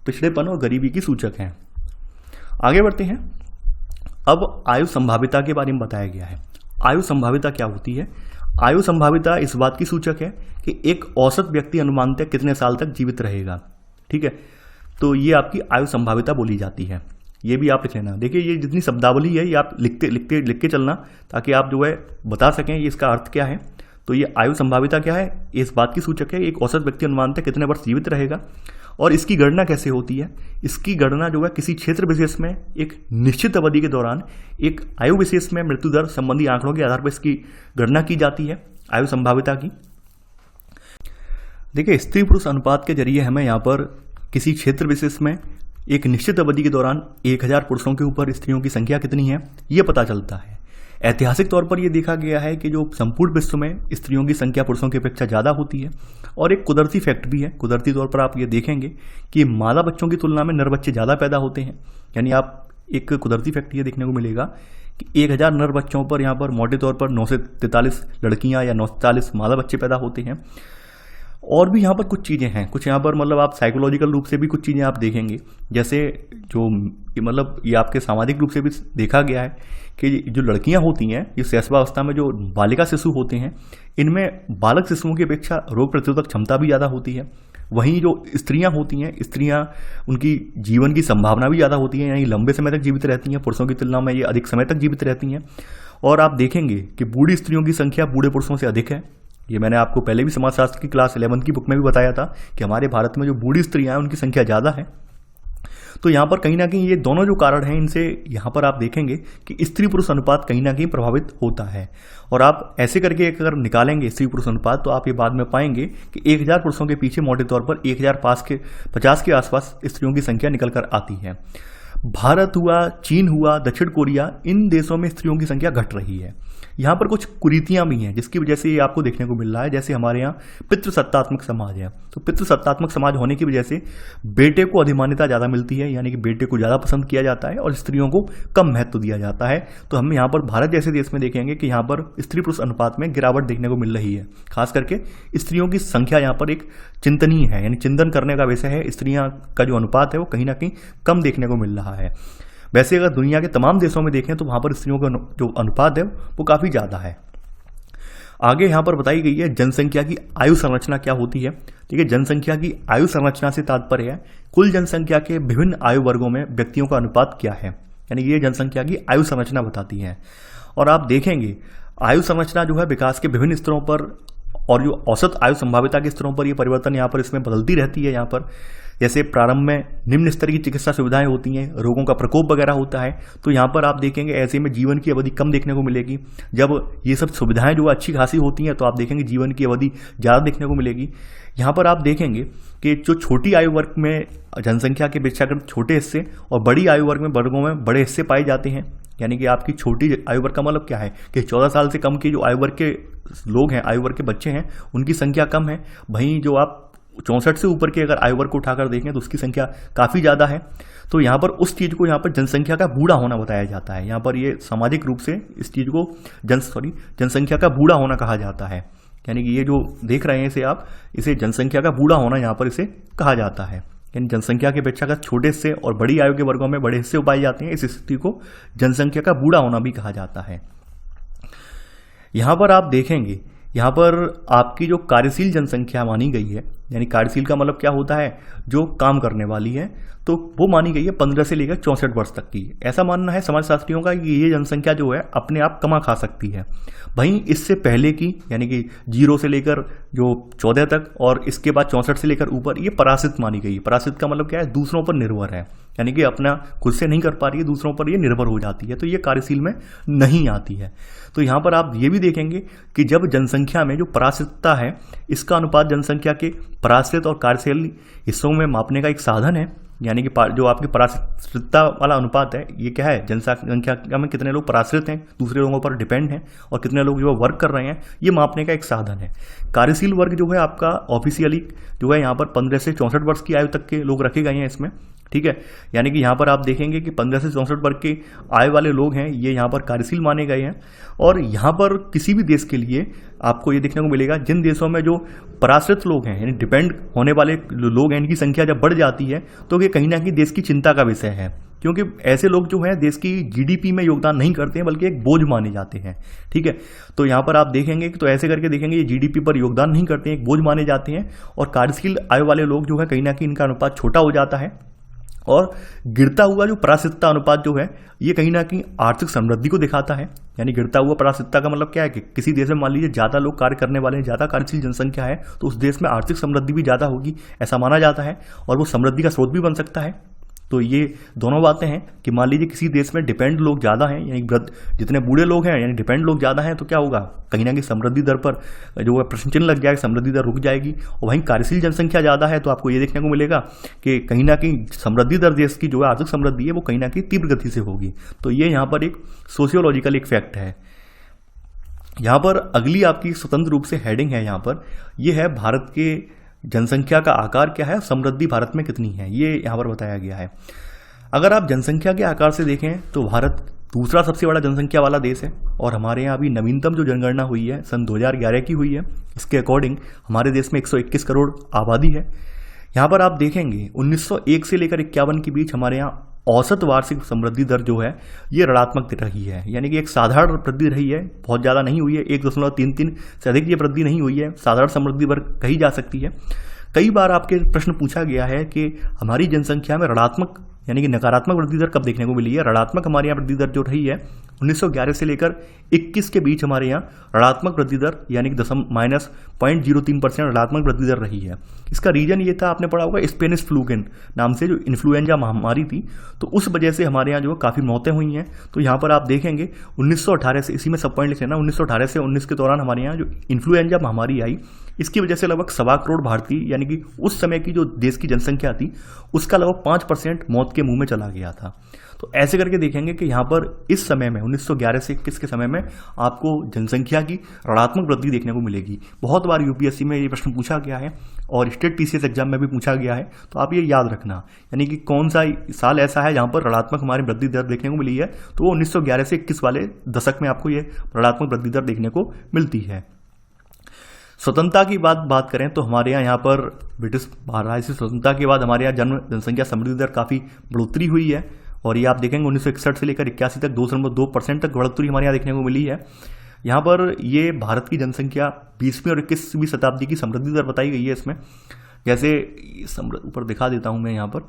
पिछड़ेपन और गरीबी की सूचक हैं। आगे बढ़ते हैं। अब आयु संभाविता के बारे में बताया गया है। आयु संभाविता क्या होती है? आयु संभाविता इस बात की सूचक है कि एक औसत व्यक्ति अनुमानतः कितने साल तक जीवित रहेगा, ठीक है। तो ये आपकी आयु संभाविता बोली जाती है। ये भी आप लिख लेना। देखिए ये जितनी शब्दावली है ये आप लिख के चलना, ताकि आप जो है बता सकें ये इसका अर्थ क्या है। तो ये आयु संभाविता क्या है, इस बात की सूचक है एक औसत व्यक्ति अनुमानतः कितने वर्ष जीवित रहेगा। और इसकी गणना कैसे होती है, इसकी गणना जो है किसी क्षेत्र विशेष में एक निश्चित अवधि के दौरान एक आयु विशेष में मृत्यु दर संबंधी आंकड़ों के आधार पर इसकी गणना की जाती है आयु संभाविता की। देखिए, स्त्री पुरुष अनुपात के जरिए हमें यहाँ पर किसी क्षेत्र विशेष में एक निश्चित अवधि के दौरान 1000 पुरुषों के ऊपर स्त्रियों की संख्या कितनी है ये पता चलता है। ऐतिहासिक तौर पर यह देखा गया है कि जो संपूर्ण विश्व में स्त्रियों की संख्या पुरुषों की अपेक्षा ज़्यादा होती है। और एक कुदरती फैक्ट भी है, कुदरती तौर पर आप ये देखेंगे कि मादा बच्चों की तुलना में नर बच्चे ज़्यादा पैदा होते हैं। यानी आप एक कुदरती फैक्ट ये देखने को मिलेगा कि 1000 नर बच्चों पर यहाँ पर मोटे तौर पर 9 से 43 लड़कियाँ या 9 से 43 मादा बच्चे पैदा होते हैं। और भी यहाँ पर कुछ चीज़ें हैं, कुछ यहाँ पर मतलब आप साइकोलॉजिकल रूप से भी कुछ चीज़ें आप देखेंगे, जैसे जो मतलब ये आपके सामाजिक रूप से भी देखा गया है कि जो लड़कियाँ होती हैं ये शैशवावस्था में जो बालिका शिशु होते हैं इनमें बालक शिशुओं की अपेक्षा रोग प्रतिरोधक क्षमता भी ज़्यादा होती है। वहीं जो स्त्रियां होती हैं, स्त्रियां उनकी जीवन की संभावना भी ज़्यादा होती है, यानी लंबे समय तक जीवित रहती हैं, पुरुषों की तुलना में ये अधिक समय तक जीवित रहती हैं। और आप देखेंगे कि बूढ़ी स्त्रियों की संख्या बूढ़े पुरुषों से अधिक है। ये मैंने आपको पहले भी समाजशास्त्र की क्लास 11 की बुक में भी बताया था कि हमारे भारत में जो बूढ़ी स्त्रियां हैं उनकी संख्या ज़्यादा है। तो यहाँ पर कहीं ना कहीं ये दोनों जो कारण हैं इनसे यहाँ पर आप देखेंगे कि स्त्री पुरुष अनुपात कहीं ना कहीं प्रभावित होता है। और आप ऐसे करके अगर निकालेंगे स्त्री पुरुष अनुपात तो आप ये बाद में पाएंगे कि 1000 पुरुषों के पीछे मोटे तौर पर 1050 के आसपास स्त्रियों की संख्या निकल कर आती है। भारत हुआ, चीन हुआ, दक्षिण कोरिया, इन देशों में स्त्रियों की संख्या घट रही है। यहाँ पर कुछ कुरीतियाँ भी हैं जिसकी वजह से ये आपको देखने को मिल रहा है। जैसे हमारे यहाँ पितृसत्तात्मक समाज है, तो पितृसत्तात्मक समाज होने की वजह से बेटे को अधिमान्यता ज़्यादा मिलती है, यानी कि बेटे को ज़्यादा पसंद किया जाता है और स्त्रियों को कम महत्व दिया जाता है। तो हम यहाँ पर भारत जैसे देश में देखेंगे कि यहाँ पर स्त्री पुरुष अनुपात में गिरावट देखने को मिल रही है। खास करके स्त्रियों की संख्या यहाँ पर एक चिंतनीय है, यानी चिंतन करने का विषय है। स्त्रियाँ का जो अनुपात है वो कहीं ना कहीं कम देखने को मिल रहा है। वैसे अगर दुनिया के तमाम देशों में देखें तो वहाँ पर स्त्रियों का जो अनुपात है वो काफ़ी ज़्यादा है। आगे यहाँ पर बताई गई है जनसंख्या की आयु संरचना क्या होती है। ठीक है, जनसंख्या की आयु संरचना से तात्पर्य है कुल जनसंख्या के विभिन्न आयु वर्गों में व्यक्तियों का अनुपात क्या है, यानी ये जनसंख्या की आयु संरचना बताती है। और आप देखेंगे आयु संरचना जो है विकास के विभिन्न स्तरों पर और जो औसत आयु संभाविता के स्तरों पर ये परिवर्तन यहाँ पर इसमें बदलती रहती है। यहाँ पर जैसे प्रारंभ में निम्न स्तर की चिकित्सा सुविधाएं होती हैं, रोगों का प्रकोप वगैरह होता है, तो यहाँ पर आप देखेंगे ऐसे में जीवन की अवधि कम देखने को मिलेगी। जब ये सब सुविधाएं जो अच्छी खासी होती हैं तो आप देखेंगे जीवन की अवधि ज़्यादा देखने को मिलेगी। यहाँ पर आप देखेंगे कि जो छोटी आयु वर्ग में जनसंख्या के अपेक्षाकृत छोटे हिस्से और बड़ी आयु वर्ग में वर्गों में बड़े हिस्से पाए जाते हैं। यानी कि आपकी छोटी आयु वर्ग का मतलब क्या है कि 14 साल से कम के जो आयु वर्ग के लोग हैं, आयु वर्ग के बच्चे हैं, उनकी संख्या कम है। वहीं जो आप 64 से ऊपर के अगर आयु वर्ग को उठाकर देखें तो उसकी संख्या काफ़ी ज़्यादा है। तो यहाँ पर उस चीज़ को यहाँ पर जनसंख्या का बूढ़ा होना बताया जाता है। यहाँ पर ये सामाजिक रूप से इस चीज़ को जनसंख्या का बूढ़ा होना कहा जाता है। यानी कि ये जो देख रहे हैं इसे आप, इसे जनसंख्या का बूढ़ा होना यहाँ पर इसे कहा जाता है। यानी जनसंख्या के अपेक्षा छोटे हिस्से और बड़ी आयु के वर्गों में बड़े हिस्से पाए जाते हैं। इस स्थिति को जनसंख्या का बूढ़ा होना भी कहा जाता है। यहाँ पर आप देखेंगे, यहाँ पर आपकी जो कार्यशील जनसंख्या मानी गई है, यानी कार्यशील का मतलब क्या होता है, जो काम करने वाली है, तो वो मानी गई है 15 से लेकर 64 वर्ष तक की। ऐसा मानना है समाजशास्त्रियों का कि ये जनसंख्या जो है अपने आप कमा खा सकती है। वहीं इससे पहले की यानी कि 0 से लेकर जो 14 तक और इसके बाद 64 से लेकर ऊपर ये पराश्रित मानी गई। पराश्रित का मतलब क्या है, दूसरों पर निर्भर है, यानी कि अपना खुद से नहीं कर पा रही है, दूसरों पर ये निर्भर हो जाती है, तो ये कार्यशील में नहीं आती है। तो यहाँ पर आप ये भी देखेंगे कि जब जनसंख्या में जो पराश्रितता है इसका अनुपात जनसंख्या के पराश्रित और कार्यशील हिस्सों में मापने का एक साधन है। यानी कि जो आपकी पराश्रितता वाला अनुपात है ये क्या है, जनसंख्या में कितने लोग पराश्रित हैं, दूसरे लोगों पर डिपेंड हैं, और कितने लोग जो वर्क कर रहे हैं, ये मापने का एक साधन है। कार्यशील वर्ग जो है आपका ऑफिशियली जो है यहाँ पर 15 से 64 वर्ष की आयु तक के लोग रखे गए हैं इसमें। ठीक है, यानी कि यहाँ पर आप देखेंगे कि 15 से 64 वर्ग के आय वाले लोग हैं ये यहाँ पर कार्यशील माने गए हैं। और यहाँ पर किसी भी देश के लिए आपको ये देखने को मिलेगा जिन देशों में जो पराश्रित लोग हैं यानी डिपेंड होने वाले लोग हैं, इनकी संख्या जब बढ़ जाती है तो ये कहीं ना कहीं देश की चिंता का विषय है, क्योंकि ऐसे लोग जो हैं देश की जीडीपी में योगदान नहीं करते हैं बल्कि एक बोझ माने जाते हैं। ठीक है, तो यहाँ पर आप देखेंगे तो ऐसे करके देखेंगे ये जीडीपी पर योगदान नहीं करते हैं, एक बोझ माने जाते हैं। और कार्यशील आय वाले लोग जो है कहीं ना कहीं इनका अनुपात छोटा हो जाता है और गिरता हुआ जो पराश्रितता अनुपात जो है ये कहीं ना कहीं आर्थिक समृद्धि को दिखाता है। यानी गिरता हुआ पराश्रितता का मतलब क्या है कि किसी देश में मान लीजिए ज़्यादा लोग कार्य करने वाले हैं, ज़्यादा कार्यशील जनसंख्या है, तो उस देश में आर्थिक समृद्धि भी ज़्यादा होगी ऐसा माना जाता है, और वो समृद्धि का स्रोत भी बन सकता है। तो ये दोनों बातें हैं कि मान लीजिए किसी देश में डिपेंड लोग ज़्यादा हैं, यानी जितने बूढ़े लोग हैं यानी डिपेंड लोग ज़्यादा हैं, तो क्या होगा, कहीं ना कहीं समृद्धि दर पर जो है प्रश्न चिन्ह लग जाएगा, समृद्धि दर रुक जाएगी। और वहीं कार्यशील जनसंख्या ज़्यादा है तो आपको ये देखने को मिलेगा कि कहीं ना कहीं समृद्धि दर देश की जो है आर्थिक समृद्धि है वो कहीं ना कहीं तीव्र गति से होगी। तो ये यहाँ पर एक सोशियोलॉजिकल एक फैक्ट है। यहाँ पर अगली आपकी स्वतंत्र रूप से हेडिंग है, यहाँ पर ये है भारत के जनसंख्या का आकार क्या है, समृद्धि भारत में कितनी है, ये यहाँ पर बताया गया है। अगर आप जनसंख्या के आकार से देखें तो भारत दूसरा सबसे बड़ा जनसंख्या वाला देश है, और हमारे यहाँ अभी नवीनतम जो जनगणना हुई है सन 2011 की हुई है, इसके अकॉर्डिंग हमारे देश में 121 करोड़ आबादी है। यहाँ पर आप देखेंगे 1901 से लेकर 51 के बीच हमारे यहाँ औसत वार्षिक समृद्धि दर जो है ये ऋणात्मक रही है, यानी कि एक साधारण वृद्धि रही है, बहुत ज़्यादा नहीं हुई है, 1.33 से अधिक ये वृद्धि नहीं हुई है, साधारण समृद्धि दर कही जा सकती है। कई बार आपके प्रश्न पूछा गया है कि हमारी जनसंख्या में ऋणात्मक यानी कि नकारात्मक वृद्धि दर कब देखने को मिली है। ऋणात्मक हमारे यहाँ वृद्धि दर जो रही है 1911 से लेकर 21 के बीच हमारे यहाँ ऋणात्मक वृद्धि दर यानी कि -0.03% ऋणात्मक वृद्धि दर रही है। इसका रीजन ये था, आपने पढ़ा होगा स्पेनिश फ्लू के नाम से जो इन्फ्लुएंजा महामारी थी, तो उस वजह से हमारे यहाँ जो काफ़ी मौतें हुई हैं। तो यहाँ पर आप देखेंगे 1918 से, इसी में सब पॉइंट लिख लेना, 1918 से 19 के दौरान हमारे यहाँ जो इन्फ्लुएंजा महामारी आई, इसकी वजह से लगभग 1.25 करोड़ भारतीय यानी कि उस समय की जो देश की जनसंख्या थी उसका लगभग 5% मौत के मुंह में चला गया था। तो ऐसे करके देखेंगे कि यहाँ पर इस समय में 1911 से 21 के समय में आपको जनसंख्या की ऋणात्मक वृद्धि देखने को मिलेगी। बहुत बार यूपीएससी में ये प्रश्न पूछा गया है और स्टेट पीसीएस एग्जाम में भी पूछा गया है, तो आप ये याद रखना, यानी कि कौन सा साल ऐसा है जहाँ पर ऋणात्मक हमारी वृद्धि दर देखने को मिली है, तो वो 1911 से 21 वाले दशक में आपको ये ऋणात्मक वृद्धि दर देखने को मिलती है। स्वतंत्रता की बात करें तो हमारे यहाँ पर ब्रिटिश भारत से स्वतंत्रता के बाद हमारे यहाँ जनसंख्या समृद्धि दर काफ़ी बढ़ोतरी हुई है, और ये आप देखेंगे 1961 से लेकर 81 तक 2.2% तक बढ़ोतरी हमारे यहाँ देखने को मिली है। यहाँ पर ये भारत की जनसंख्या 20वीं और 21वीं शताब्दी की समृद्धि दर बताई गई है इसमें। जैसे ऊपर दिखा देता हूँ मैं यहाँ पर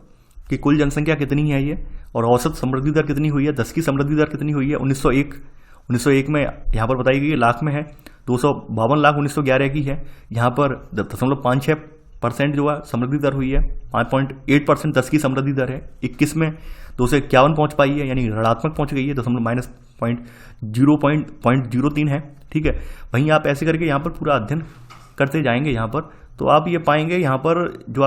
कि कुल जनसंख्या कितनी है ये, और औसत समृद्धि दर कितनी हुई है, 10 की समृद्धि दर कितनी हुई है 1901 में यहाँ पर बताई गई है, लाख में है 252 लाख 1911 की है। यहाँ पर 0.56% जो है समृद्धि दर हुई है, 5.8% 10 की समृद्धि दर है। 21 में 251 पहुँच पाई है, यानी ऋणात्मक पहुँच गई है, -0.03 है, ठीक है। वहीं आप ऐसे करके यहाँ पर पूरा अध्ययन करते जाएंगे यहाँ पर, तो आप ये पाएंगे यहाँ पर जो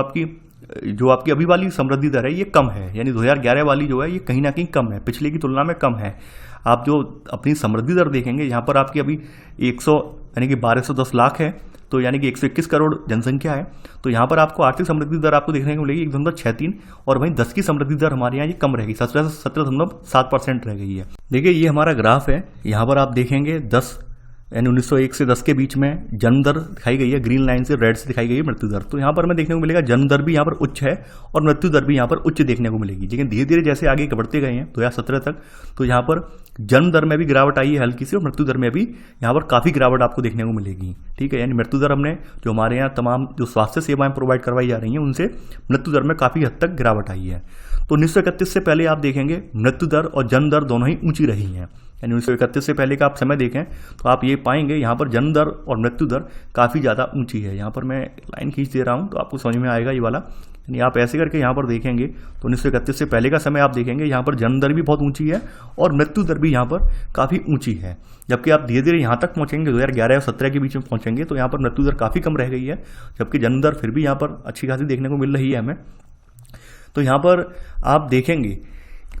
आपकी अभी वाली समृद्धि दर है ये कम है, यानी 2011 वाली जो है ये कहीं ना कहीं कम है, पिछले की तुलना में कम है। आप जो अपनी समृद्धि दर देखेंगे यहाँ पर आपकी अभी 100 यानी कि 1210 लाख है, तो यानी कि 121 करोड़ जनसंख्या है, तो यहाँ पर आपको आर्थिक समृद्धि दर आपको देखने को मिलेगी 1.63, और वहीं 10 की समृद्धि दर हमारे यहाँ ये कम रहेगी, 17.7% रह गई है। देखिए ये हमारा ग्राफ है, यहाँ पर आप देखेंगे 10 यानी 1901 से 10 के बीच में जन्म दर दिखाई गई है, ग्रीन लाइन से रेड से दिखाई गई है मृत्यु दर। तो यहाँ पर हमें देखने को मिलेगा जन्म दर भी यहाँ पर उच्च है और मृत्यु दर भी यहाँ पर उच्च देखने को मिलेगी। लेकिन धीरे धीरे जैसे आगे बढ़ते गए हैं 2017 तक, तो यहाँ पर जन्म दर में भी गिरावट आई है हल्की सी, और मृत्यु दर में भी यहाँ पर काफ़ी गिरावट आपको देखने को मिलेगी, ठीक है। यानी मृत्यु दर हमने जो हमारे यहाँ तमाम जो स्वास्थ्य सेवाएं प्रोवाइड करवाई जा रही हैं उनसे मृत्यु दर में काफ़ी हद तक गिरावट आई है। तो 1931 से पहले आप देखेंगे मृत्यु दर और जन्म दर दोनों ही ऊंची रही हैं, यानी 1931 से पहले का आप समय देखें तो आप ये पाएंगे यहाँ पर जन्म दर और मृत्यु दर काफ़ी ज़्यादा ऊंची है। यहाँ पर मैं लाइन खींच दे रहा हूँ तो आपको समझ में आएगा ये वाला, यानी आप ऐसे करके यहाँ पर देखेंगे तो 1931 से पहले का समय आप देखेंगे यहाँ पर जन्म दर भी बहुत ऊंची है और मृत्यु दर भी यहाँ पर काफ़ी ऊंची है। जबकि आप धीरे धीरे यहाँ तक पहुँचेंगे 2011 और 17 के बीच में पहुँचेंगे तो यहाँ पर मृत्यु दर काफ़ी कम रह गई है, जबकि जन्म दर फिर भी यहाँ पर अच्छी खासी देखने को मिल रही है हमें। तो यहाँ पर आप देखेंगे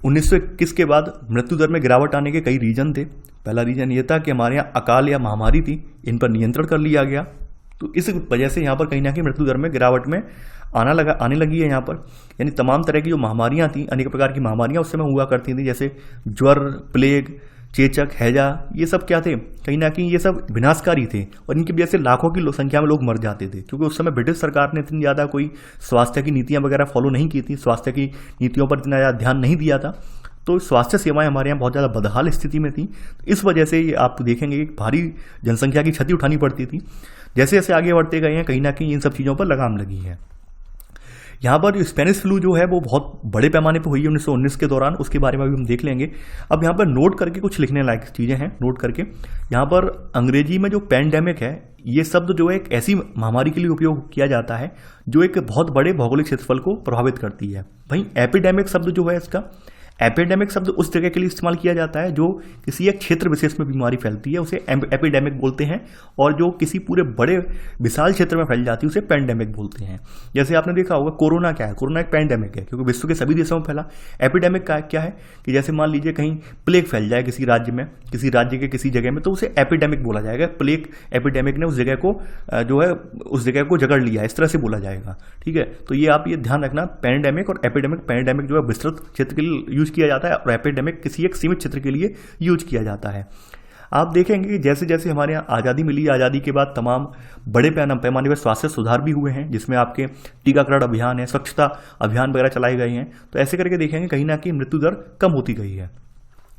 1921 के बाद मृत्यु दर में गिरावट आने के कई रीजन थे। पहला रीजन ये था कि हमारे यहाँ अकाल या महामारी थी, इन पर नियंत्रण कर लिया गया, तो इस वजह से यहाँ पर कहीं ना कहीं मृत्यु दर में गिरावट में आने लगी है यहाँ पर। यानी तमाम तरह की जो महामारियाँ थी, अनेक प्रकार की महामारियाँ उस समय हुआ करती थी, जैसे ज्वर, प्लेग, चेचक, हैजा, ये सब क्या थे, कहीं ना कहीं ये सब विनाशकारी थे और इनकी वजह से लाखों की संख्या में लोग मर जाते थे। क्योंकि उस समय ब्रिटिश सरकार ने इतनी ज़्यादा कोई स्वास्थ्य की नीतियाँ वगैरह फॉलो नहीं की थी, स्वास्थ्य की नीतियों पर इतना ज़्यादा ध्यान नहीं दिया था, तो स्वास्थ्य सेवाएं हमारे यहाँ बहुत ज़्यादा बदहाल स्थिति में थी। इस वजह से ये आप देखेंगे कि भारी जनसंख्या की क्षति उठानी पड़ती थी। जैसे जैसे आगे बढ़ते गए हैं कहीं ना कहीं इन सब चीज़ों पर लगाम लगी है। यहाँ पर जो स्पेनिश फ्लू जो है वो बहुत बड़े पैमाने पर हुई है 1919 के दौरान, उसके बारे में भी हम देख लेंगे। अब यहाँ पर नोट करके कुछ लिखने लायक चीज़ें हैं, नोट करके। यहाँ पर अंग्रेजी में जो पैंडेमिक है, ये शब्द जो है एक ऐसी महामारी के लिए उपयोग किया जाता है जो एक बहुत बड़े भौगोलिक क्षेत्रफल को प्रभावित करती है। वहीं एपिडेमिक शब्द जो है, इसका एपिडेमिक शब्द उस जगह के लिए इस्तेमाल किया जाता है जो किसी एक क्षेत्र विशेष में बीमारी फैलती है, उसे एपिडेमिक बोलते हैं। और जो किसी पूरे बड़े विशाल क्षेत्र में फैल जाती है उसे पैंडेमिक बोलते हैं। जैसे आपने देखा होगा कोरोना क्या है, कोरोना एक पैंडेमिक है क्योंकि विश्व के सभी देशों में फैला। एपिडेमिक का क्या है कि जैसे मान लीजिए कहीं प्लेग फैल जाए किसी राज्य में, किसी राज्य के किसी जगह में, तो उसे एपिडेमिक बोला जाएगा। प्लेग एपिडेमिक ने उस जगह को जो है उस जगह को जकड़ लिया, इस तरह से बोला जाएगा। ठीक है, तो ये आप ये ध्यान रखना, पैंडेमिक और एपिडेमिक। पैंडेमिक जो है विस्तृत क्षेत्र के लिए यूज किया जाता है और एपिडेमिक किसी एक सीमित क्षेत्र के लिए यूज किया जाता है। आप देखेंगे कि जैसे जैसे हमारे यहाँ आज़ादी मिली, आज़ादी के बाद तमाम बड़े पैमाने पर स्वास्थ्य सुधार भी हुए हैं, जिसमें आपके टीकाकरण अभियान है, स्वच्छता अभियान वगैरह चलाए गए हैं। तो ऐसे करके देखेंगे कहीं ना कहीं मृत्यु दर कम होती गई है।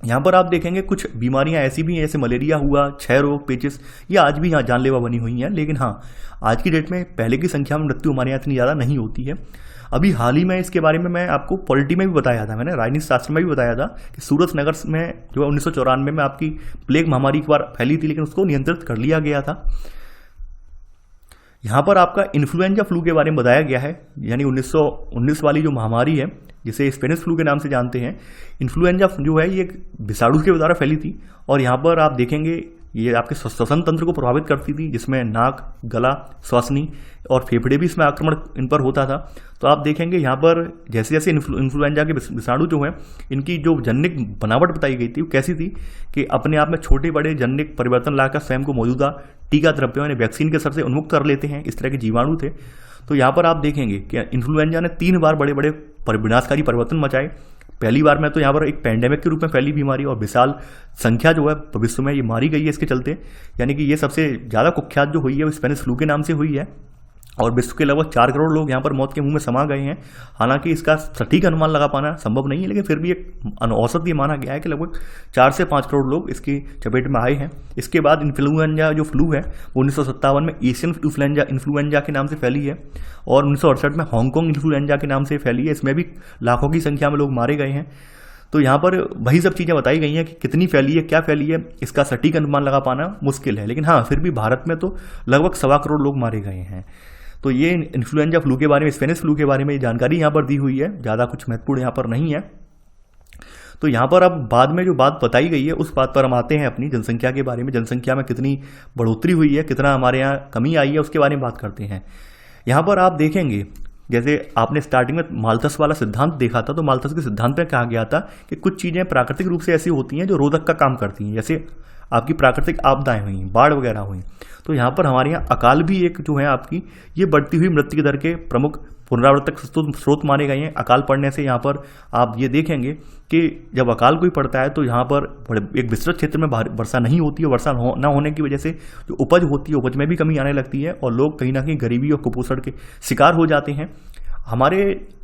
यहाँ पर आप देखेंगे कुछ बीमारियां ऐसी भी हैं जैसे मलेरिया हुआ, क्षय रोग, पेचिस, ये आज भी यहाँ जानलेवा बनी हुई हैं। लेकिन हाँ, आज की डेट में पहले की संख्या में मृत्यु हमारे यहाँ इतनी ज़्यादा नहीं होती है। अभी हाल ही में इसके बारे में मैं आपको पॉलिटी में भी बताया था, मैंने राजनीति शास्त्र में भी बताया था कि सूरत नगर में जो 1994 में आपकी प्लेग महामारी एक बार फैली थी, लेकिन उसको नियंत्रित कर लिया गया था। यहाँ पर आपका इन्फ्लुएंजा फ्लू के बारे में बताया गया है, यानी 1919 वाली जो महामारी है जिसे स्पेनिश फ्लू के नाम से जानते हैं। इन्फ्लुएंजा जो है ये एक विषाणु के द्वारा फैली थी और यहाँ पर आप देखेंगे ये आपके श्वसन तंत्र को प्रभावित करती थी, जिसमें नाक, गला, श्वसनी और फेफड़े भी इसमें आक्रमण इन पर होता था। तो आप देखेंगे यहाँ पर जैसे जैसे इन्फ्लुएंजा के विषाणु जो है, इनकी जो जनिक बनावट बताई गई थी वो कैसी थी कि अपने आप में छोटे बड़े जनिक परिवर्तन लाकर स्वयं को मौजूदा टीका द्रव्यों यानी वैक्सीन के असर से उन्मुक्त कर लेते हैं, इस तरह के जीवाणु थे। तो यहाँ पर आप देखेंगे कि इन्फ्लुएंजा ने 3 बार बड़े बड़े विनाशकारी परिवर्तन मचाए। पहली बार में तो यहाँ पर एक पैंडेमिक के रूप में फैली बीमारी और विशाल संख्या जो है विश्व में ये मारी गई है इसके चलते, यानी कि ये सबसे ज़्यादा कुख्यात जो हुई है वो स्पेनिश फ्लू के नाम से हुई है और विश्व के लगभग 4 करोड़ लोग यहाँ पर मौत के मुंह में समा गए हैं। हालांकि इसका सटीक अनुमान लगा पाना संभव नहीं है, लेकिन फिर भी एक औसत ये माना गया है कि लगभग 4 से 5 करोड़ लोग इसकी चपेट में आए हैं। इसके बाद इन्फ्लुएंजा जो फ्लू है वो 1957 में एशियन इन्फ्लुएंजा के नाम से फैली है और 1968 में हांगकांग इन्फ्लुएंजा के नाम से फैली है। इसमें भी लाखों की संख्या में लोग मारे गए हैं। तो यहाँ पर वही सब चीज़ें बताई गई हैं कि कितनी फैली है, क्या फैली है, इसका सटीक अनुमान लगा पाना मुश्किल है। लेकिन हाँ, फिर भी भारत में तो लगभग 1.25 करोड़ लोग मारे गए हैं। तो ये इन्फ्लुएंजा फ्लू के बारे में, स्पेनिश फ्लू के बारे में जानकारी यहाँ पर दी हुई है, ज़्यादा कुछ महत्वपूर्ण यहाँ पर नहीं है। तो यहाँ पर अब बाद में जो बात बताई गई है उस बात पर हम आते हैं अपनी जनसंख्या के बारे में। जनसंख्या में कितनी बढ़ोतरी हुई है, कितना हमारे यहाँ कमी आई है, उसके बारे में बात करते हैं। यहाँ पर आप देखेंगे जैसे आपने स्टार्टिंग में माल्थस वाला सिद्धांत देखा था, तो माल्थस के सिद्धांत में कहा गया था कि कुछ चीज़ें प्राकृतिक रूप से ऐसी होती हैं जो रोधक का काम करती हैं, जैसे आपकी प्राकृतिक आपदाएं हुई, बाढ़ वगैरह हुई। तो यहाँ पर हमारे यहाँ अकाल भी एक जो है आपकी ये बढ़ती हुई मृत्यु दर के प्रमुख पुनरावर्तक स्रोत माने गए हैं। अकाल पड़ने से यहाँ पर आप ये देखेंगे कि जब अकाल कोई पड़ता है तो यहाँ पर एक विस्तृत क्षेत्र में वर्षा नहीं होती है। वर्षा न होने की वजह से जो उपज होती है, उपज में भी कमी आने लगती है और लोग कहीं ना कहीं गरीबी और कुपोषण के शिकार हो जाते हैं। हमारे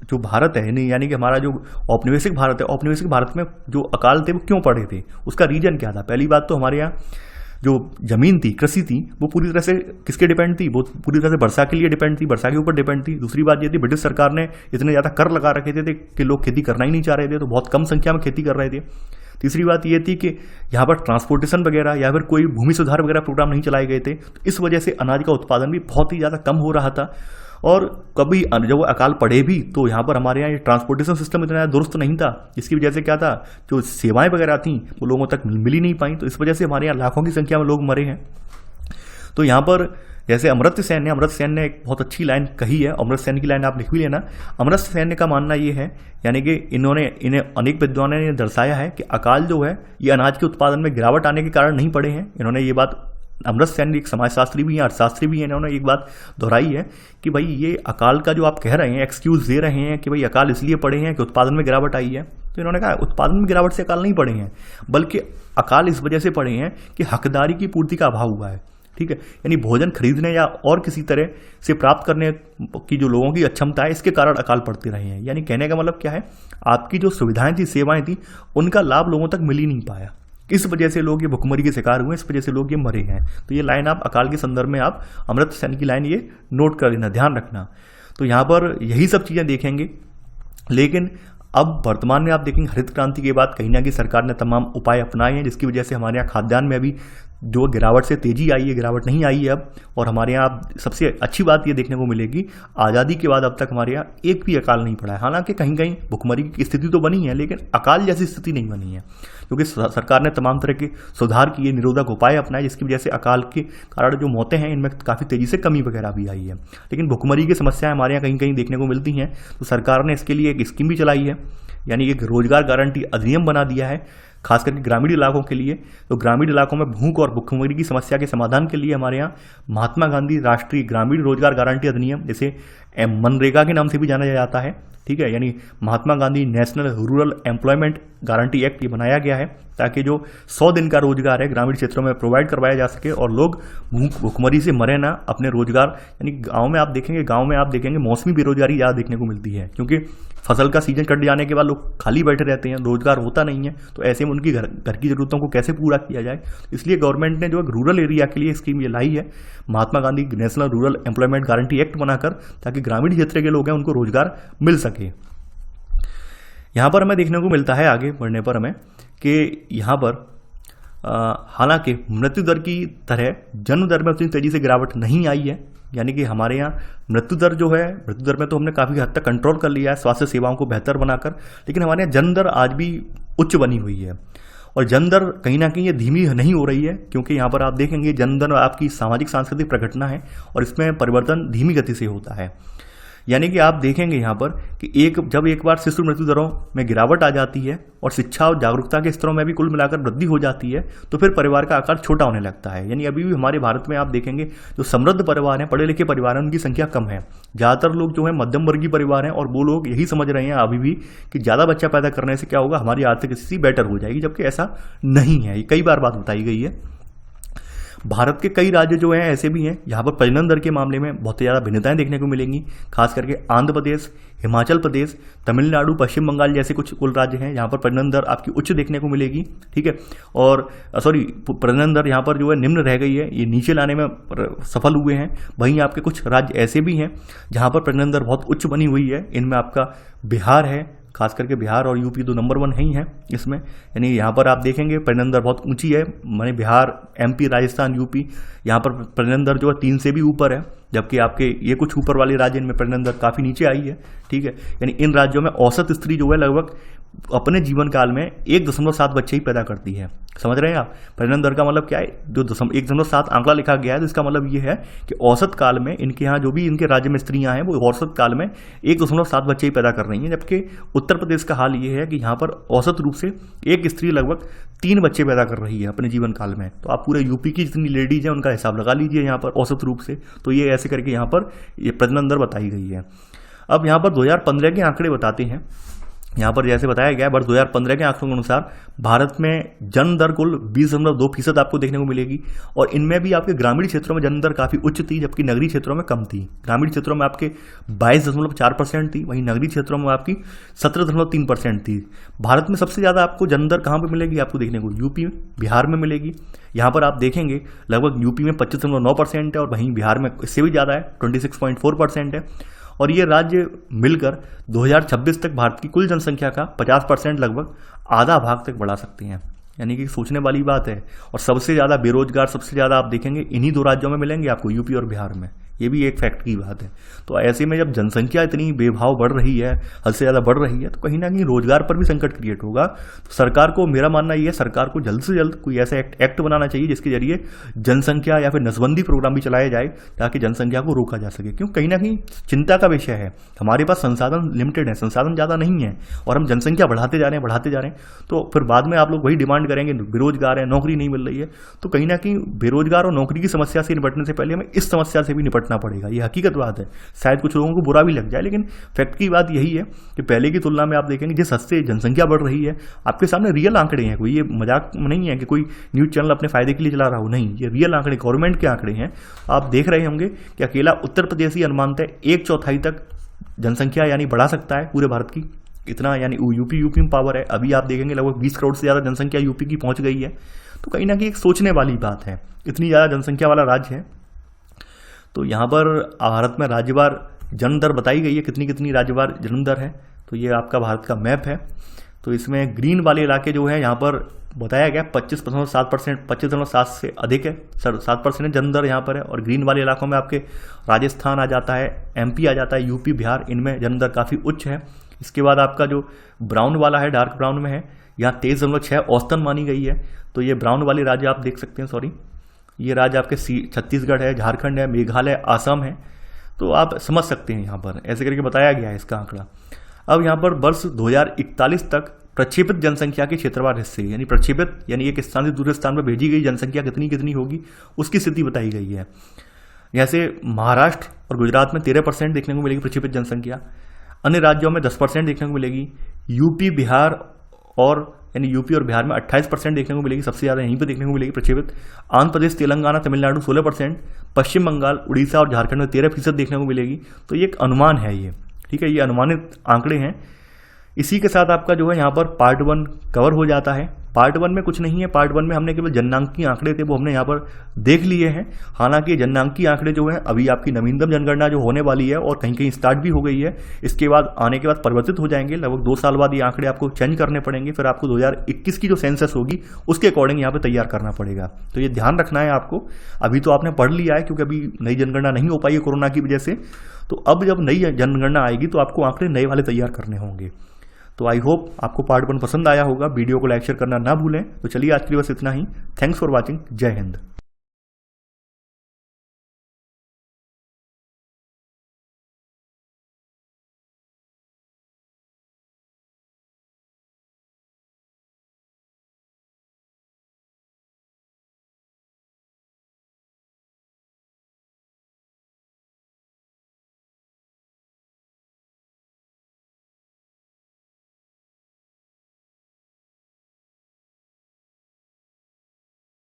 जो भारत है, यानी कि हमारा जो औपनिवेशिक भारत है, औपनिवेशिक भारत में जो अकाल थे वो क्यों पड़े थे, उसका रीजन क्या था? पहली बात तो हमारे यहाँ जो जमीन थी, कृषि थी, वो पूरी तरह से किसके डिपेंड थी? वो पूरी तरह से वर्षा के लिए डिपेंड थी, वर्षा के ऊपर डिपेंड थी। दूसरी बात ये थी ब्रिटिश सरकार ने इतने ज़्यादा कर लगा रखे थे कि लोग खेती करना ही नहीं चाह रहे थे, तो बहुत कम संख्या में खेती कर रहे थे। तीसरी बात ये थी कि यहाँ पर ट्रांसपोर्टेशन वगैरह या फिर कोई भूमि सुधार वगैरह प्रोग्राम नहीं चलाए गए थे, तो इस वजह से अनाज का उत्पादन भी बहुत ही ज़्यादा कम हो रहा था। और कभी जब वो अकाल पड़े भी तो यहाँ पर हमारे यहाँ ये ट्रांसपोर्टेशन सिस्टम इतना दुरुस्त नहीं था, जिसकी वजह से क्या था, जो सेवाएं वगैरह थी वो लोगों तक मिल ही नहीं पाई। तो इस वजह से हमारे यहाँ लाखों की संख्या में लोग मरे हैं। तो यहाँ पर जैसे अमर्त्य सेन ने एक बहुत अच्छी लाइन कही है, अमर्त्य सेन की लाइन आप लिख भी लेना। अमर्त्य सेन का मानना ये है, यानी कि इन्हें अनेक विद्वानों ने दर्शाया है कि अकाल जो है ये अनाज के उत्पादन में गिरावट आने के कारण नहीं पड़े हैं। इन्होंने ये बात, अमर्त्य सेन एक समाजशास्त्री भी हैं, अर्थशास्त्री भी हैं, इन्होंने एक बात दोहराई है कि भाई ये अकाल का जो आप कह रहे हैं, एक्सक्यूज दे रहे हैं कि भाई अकाल इसलिए पड़े हैं कि उत्पादन में गिरावट आई है। तो इन्होंने कहा उत्पादन में गिरावट से अकाल नहीं पड़े हैं, बल्कि अकाल इस वजह से पड़े हैं कि हकदारी की पूर्ति का अभाव हुआ है। ठीक है, यानी भोजन खरीदने या और किसी तरह से प्राप्त करने की जो लोगों की अक्षमता है, इसके कारण अकाल पड़ते रहे हैं। यानी कहने का मतलब क्या है, आपकी जो सुविधाएं थी, सेवाएं थी, उनका लाभ लोगों तक मिल ही नहीं पाया। इस वजह से लोग ये भुखमरी के शिकार हुए, इस वजह से लोग ये मरे हैं। तो ये लाइन आप अकाल के संदर्भ में आप अमर्त्य सेन की लाइन ये नोट कर लेना, ध्यान रखना। तो यहाँ पर यही सब चीज़ें देखेंगे। लेकिन अब वर्तमान में आप देखेंगे हरित क्रांति के बाद कहीं ना कहीं सरकार ने तमाम उपाय अपनाए हैं, जिसकी वजह से हमारे यहाँ खाद्यान्न में अभी जो गिरावट से तेजी आई है, गिरावट नहीं आई है अब। और हमारे यहाँ सबसे अच्छी बात ये देखने को मिलेगी, आज़ादी के बाद अब तक हमारे यहाँ एक भी अकाल नहीं पड़ा है। हालांकि कहीं कहीं भुखमरी की स्थिति तो बनी है, लेकिन अकाल जैसी स्थिति नहीं बनी है, क्योंकि सरकार ने तमाम तरह के सुधार किए, निरोधक उपाय अपनाए, जिसकी वजह से अकाल के कारण जो मौतें हैं इनमें काफ़ी तेजी से कमी वगैरह भी आई है। लेकिन भुखमरी की समस्याएं हमारे यहाँ कहीं कहीं देखने को मिलती हैं, तो सरकार ने इसके लिए एक स्कीम भी चलाई है, यानी एक रोजगार गारंटी अधिनियम बना दिया है, खास करके ग्रामीण इलाकों के लिए। तो ग्रामीण इलाकों में भूख और भुखमरी की समस्या के समाधान के लिए हमारे यहाँ महात्मा गांधी राष्ट्रीय ग्रामीण रोजगार गारंटी अधिनियम, जिसे मनरेगा के नाम से भी जाना जाता है, ठीक है, यानी Mahatma Gandhi national rural employment guarantee act, ये बनाया गया है ताकि जो 100 दिन का रोजगार है ग्रामीण क्षेत्रों में प्रोवाइड करवाया जा सके और लोग भूखमरी से मरे ना, अपने रोजगार। यानी गांव में आप देखेंगे मौसमी बेरोजगारी ज़्यादा देखने को मिलती है, क्योंकि फसल का सीजन कट जाने के बाद लोग खाली बैठे रहते हैं, रोजगार होता नहीं है। तो ऐसे में उनकी घर की ज़रूरतों को कैसे पूरा किया जाए, इसलिए गवर्नमेंट ने जो एक रूरल एरिया के लिए स्कीम ये लाई है, Mahatma Gandhi national rural employment guarantee act बनाकर, ताकि ग्रामीण क्षेत्र के लोग हैं उनको रोजगार मिल सके। यहाँ पर हमें देखने को मिलता है आगे बढ़ने पर हमें कि यहाँ पर हालांकि मृत्यु दर की तरह जन्म दर में उतनी तेजी से गिरावट नहीं आई है, यानी कि हमारे यहाँ मृत्यु दर जो है, मृत्यु दर में तो हमने काफ़ी हद तक कंट्रोल कर लिया है स्वास्थ्य सेवाओं को बेहतर बनाकर, लेकिन हमारे यहाँ जन्म दर आज भी उच्च बनी हुई है। और जन्म दर कहीं ना कहीं ये धीमी नहीं हो रही है, क्योंकि यहाँ पर आप देखेंगे जन्म दर आपकी सामाजिक सांस्कृतिक प्रघटना है और इसमें परिवर्तन धीमी गति से होता है। यानी कि आप देखेंगे यहाँ पर कि जब एक बार शिशु मृत्यु दरों में गिरावट आ जाती है और शिक्षा और जागरूकता के स्तरों में भी कुल मिलाकर वृद्धि हो जाती है, तो फिर परिवार का आकार छोटा होने लगता है। यानी अभी भी हमारे भारत में आप देखेंगे जो समृद्ध परिवार हैं, पढ़े लिखे परिवार हैं, उनकी संख्या कम है। ज़्यादातर लोग जो है मध्यम वर्गीय परिवार हैं और वो लोग यही समझ रहे हैं अभी भी कि ज़्यादा बच्चा पैदा करने से क्या होगा, हमारी आर्थिक स्थिति बेटर हो जाएगी, जबकि ऐसा नहीं है। ये कई बार बात बताई गई है। भारत के कई राज्य जो हैं ऐसे भी हैं जहाँ पर प्रजनन दर के मामले में बहुत ज़्यादा भिन्नताएं देखने को मिलेंगी, खास करके आंध्र प्रदेश, हिमाचल प्रदेश, तमिलनाडु, पश्चिम बंगाल जैसे कुछ कुल राज्य हैं जहाँ पर प्रजनन दर आपकी उच्च देखने को मिलेगी, ठीक है। और प्रजनन दर यहाँ पर जो है निम्न रह गई है, ये नीचे लाने में सफल हुए हैं। वहीं आपके कुछ राज्य ऐसे भी हैं जहाँ पर प्रजनन दर बहुत उच्च बनी हुई है। इनमें आपका बिहार है, खास करके बिहार और यूपी तो नंबर 1 ही है इसमें। यानी यहाँ पर आप देखेंगे प्रजनन दर बहुत ऊंची है, माने बिहार, एमपी, राजस्थान, यूपी, यहाँ पर प्रजनन दर जो है 3 से भी ऊपर है, जबकि आपके ये कुछ ऊपर वाले राज्य इनमें प्रजनन दर काफ़ी नीचे आई है, ठीक है। यानी इन राज्यों में औसत स्त्री जो है लगभग अपने जीवन काल में 1.7 बच्चे ही पैदा करती है। समझ रहे हैं आप? प्रजनन दर का मतलब क्या है, जो 1.7 आंकड़ा लिखा गया है, तो इसका मतलब ये है कि औसत काल में इनके यहाँ जो भी इनके राज्य में स्त्रियां हैं वो औसत काल में 1.7 बच्चे ही पैदा कर रही हैं, जबकि उत्तर प्रदेश का हाल ये है कि यहाँ पर औसत रूप से एक स्त्री लगभग 3 बच्चे पैदा कर रही है अपने जीवन काल में। तो आप पूरे यूपी की जितनी लेडीज हैं उनका हिसाब लगा लीजिए यहाँ पर औसत रूप से। तो ये ऐसे करके यहाँ पर ये प्रजनन दर बताई गई है। अब यहाँ पर 2015 के आंकड़े बताते हैं। यहाँ पर जैसे बताया गया है, वर्ष 2015 के आंकड़ों के अनुसार भारत में जन्म दर कुल 20.2% आपको देखने को मिलेगी, और इनमें भी आपके ग्रामीण क्षेत्रों में जन्म दर काफ़ी उच्च थी, जबकि नगरीय क्षेत्रों में कम थी। ग्रामीण क्षेत्रों में आपके 22.4% थी, वहीं नगरीय क्षेत्रों में आपकी 17.3% थी। भारत में सबसे ज़्यादा आपको जन्म दर कहाँ पर मिलेगी आपको देखने को, यूपी, बिहार में मिलेगी। यहाँ पर आप देखेंगे लगभग यूपी में 25.9% है और वहीं बिहार में इससे भी ज़्यादा है, 26.4% है। और ये राज्य मिलकर 2026 तक भारत की कुल जनसंख्या का 50% लगभग आधा भाग तक बढ़ा सकते हैं। यानी कि सोचने वाली बात है। और सबसे ज़्यादा बेरोजगार सबसे ज़्यादा आप देखेंगे इन्हीं 2 राज्यों में मिलेंगे आपको, यूपी और बिहार में। ये भी एक फैक्ट की बात है। तो ऐसे में जब जनसंख्या इतनी बेभाव बढ़ रही है, हद से ज़्यादा बढ़ रही है, तो कहीं ना कहीं रोजगार पर भी संकट क्रिएट होगा। तो सरकार को, मेरा मानना ये है, सरकार को जल्द से जल्द कोई ऐसा एक्ट बनाना चाहिए जिसके जरिए जनसंख्या या फिर नसबंदी प्रोग्राम भी चलाया जाए, ताकि जनसंख्या को रोका जा सके। क्यों, कहीं ना कहीं चिंता का विषय है। हमारे पास संसाधन लिमिटेड है, संसाधन ज़्यादा नहीं है, और हम जनसंख्या बढ़ाते जा रहे हैं, तो फिर बाद में आप लोग वही डिमांड करेंगे, बेरोजगार है, नौकरी नहीं मिल रही है। तो कहीं ना कहीं बेरोजगार और नौकरी की समस्या से निपटने से पहले हमें इस समस्या से भी निपटना पड़ेगा। ये हकीकत बात है। शायद कुछ लोगों को बुरा भी लग जाए, लेकिन फैक्ट की बात यही है कि पहले की तुलना में आप देखेंगे जिस हद से जनसंख्या बढ़ रही है, आपके सामने रियल आंकड़े हैं, कोई ये मजाक नहीं है कि कोई न्यूज चैनल अपने फायदे के लिए चला रहा हो, नहीं, ये रियल आंकड़े, गवर्नमेंट के आंकड़े हैं। आप देख रहे होंगे कि अकेला उत्तर प्रदेश ही अनुमानतः 1/4 तक जनसंख्या यानी बढ़ा सकता है पूरे भारत की, इतना, यानी यूपी में पावर है। अभी आप देखेंगे लगभग 20 करोड़ से ज़्यादा जनसंख्या यूपी की पहुंच गई है। तो कहीं ना कहीं एक सोचने वाली बात है, इतनी ज़्यादा जनसंख्या वाला राज्य है। तो यहाँ पर भारत में राज्यवार जन्म दर बताई गई है, कितनी कितनी राज्यवार जन्म दर है। तो ये आपका भारत का मैप है। तो इसमें ग्रीन वाले इलाके जो है यहाँ पर बताया गया 25.7%, 25.7 से अधिक है, 7% जन्म दर यहाँ पर है। और ग्रीन वाले इलाकों में आपके राजस्थान आ जाता है, MP आ जाता है, यूपी, बिहार, इनमें जन्म दर काफ़ी उच्च है। इसके बाद आपका जो ब्राउन वाला है, डार्क ब्राउन में है, यहाँ 23.6 औसतन मानी गई है। तो ये ब्राउन वाले राज्य आप देख सकते हैं, सॉरी, ये राज्य आपके छत्तीसगढ़ है, झारखंड है, मेघालय, असम है। तो आप समझ सकते हैं यहाँ पर ऐसे करके बताया गया है इसका आंकड़ा। अब यहाँ पर वर्ष 2041 तक प्रक्षेपित जनसंख्या के क्षेत्रवार हिस्से, यानी प्रक्षेपित यानी एक स्थान से दूसरे स्थान पर भेजी गई जनसंख्या कितनी कितनी होगी, उसकी स्थिति बताई गई है। जैसे महाराष्ट्र और गुजरात में 13% देखने को मिलेगी प्रक्षेपित जनसंख्या, अन्य राज्यों में 10% देखने को मिलेगी, यूपी, बिहार और यानी यूपी और बिहार में 28% देखने को मिलेगी, सबसे ज़्यादा यहीं पर देखने को मिलेगी प्रक्षेपित। आंध्र प्रदेश, तेलंगाना, तमिलनाडु 16%, पश्चिम बंगाल, उड़ीसा और झारखंड में 13% देखने को मिलेगी। तो ये एक अनुमान है ये, ठीक है, ये अनुमानित आंकड़े हैं। इसी के साथ आपका जो है यहाँ पर पार्ट 1 कवर हो जाता है। पार्ट 1 में कुछ नहीं है, पार्ट 1 में हमने केवल जननांकी आंकड़े थे वो हमने यहाँ पर देख लिए हैं। हालांकि जननांकी आंकड़े जो है अभी आपकी नवीनतम जनगणना जो होने वाली है और कहीं कहीं स्टार्ट भी हो गई है, इसके बाद आने के बाद परिवर्तित हो जाएंगे। लगभग 2 साल बाद ये आंकड़े आपको चेंज करने पड़ेंगे, फिर आपको 2021 की जो सेंसस होगी उसके अकॉर्डिंग यहाँ पर तैयार करना पड़ेगा। तो ये ध्यान रखना है आपको। अभी तो आपने पढ़ लिया है क्योंकि अभी नई जनगणना नहीं हो पाई है कोरोना की वजह से। तो अब जब नई जनगणना आएगी तो आपको आंकड़े नए वाले तैयार करने होंगे। तो आई होप आपको पार्ट 1 पसंद आया होगा। वीडियो को लाइक शेयर करना ना भूलें। तो चलिए आज के लिए बस इतना ही। Thanks for watching. जय हिंद।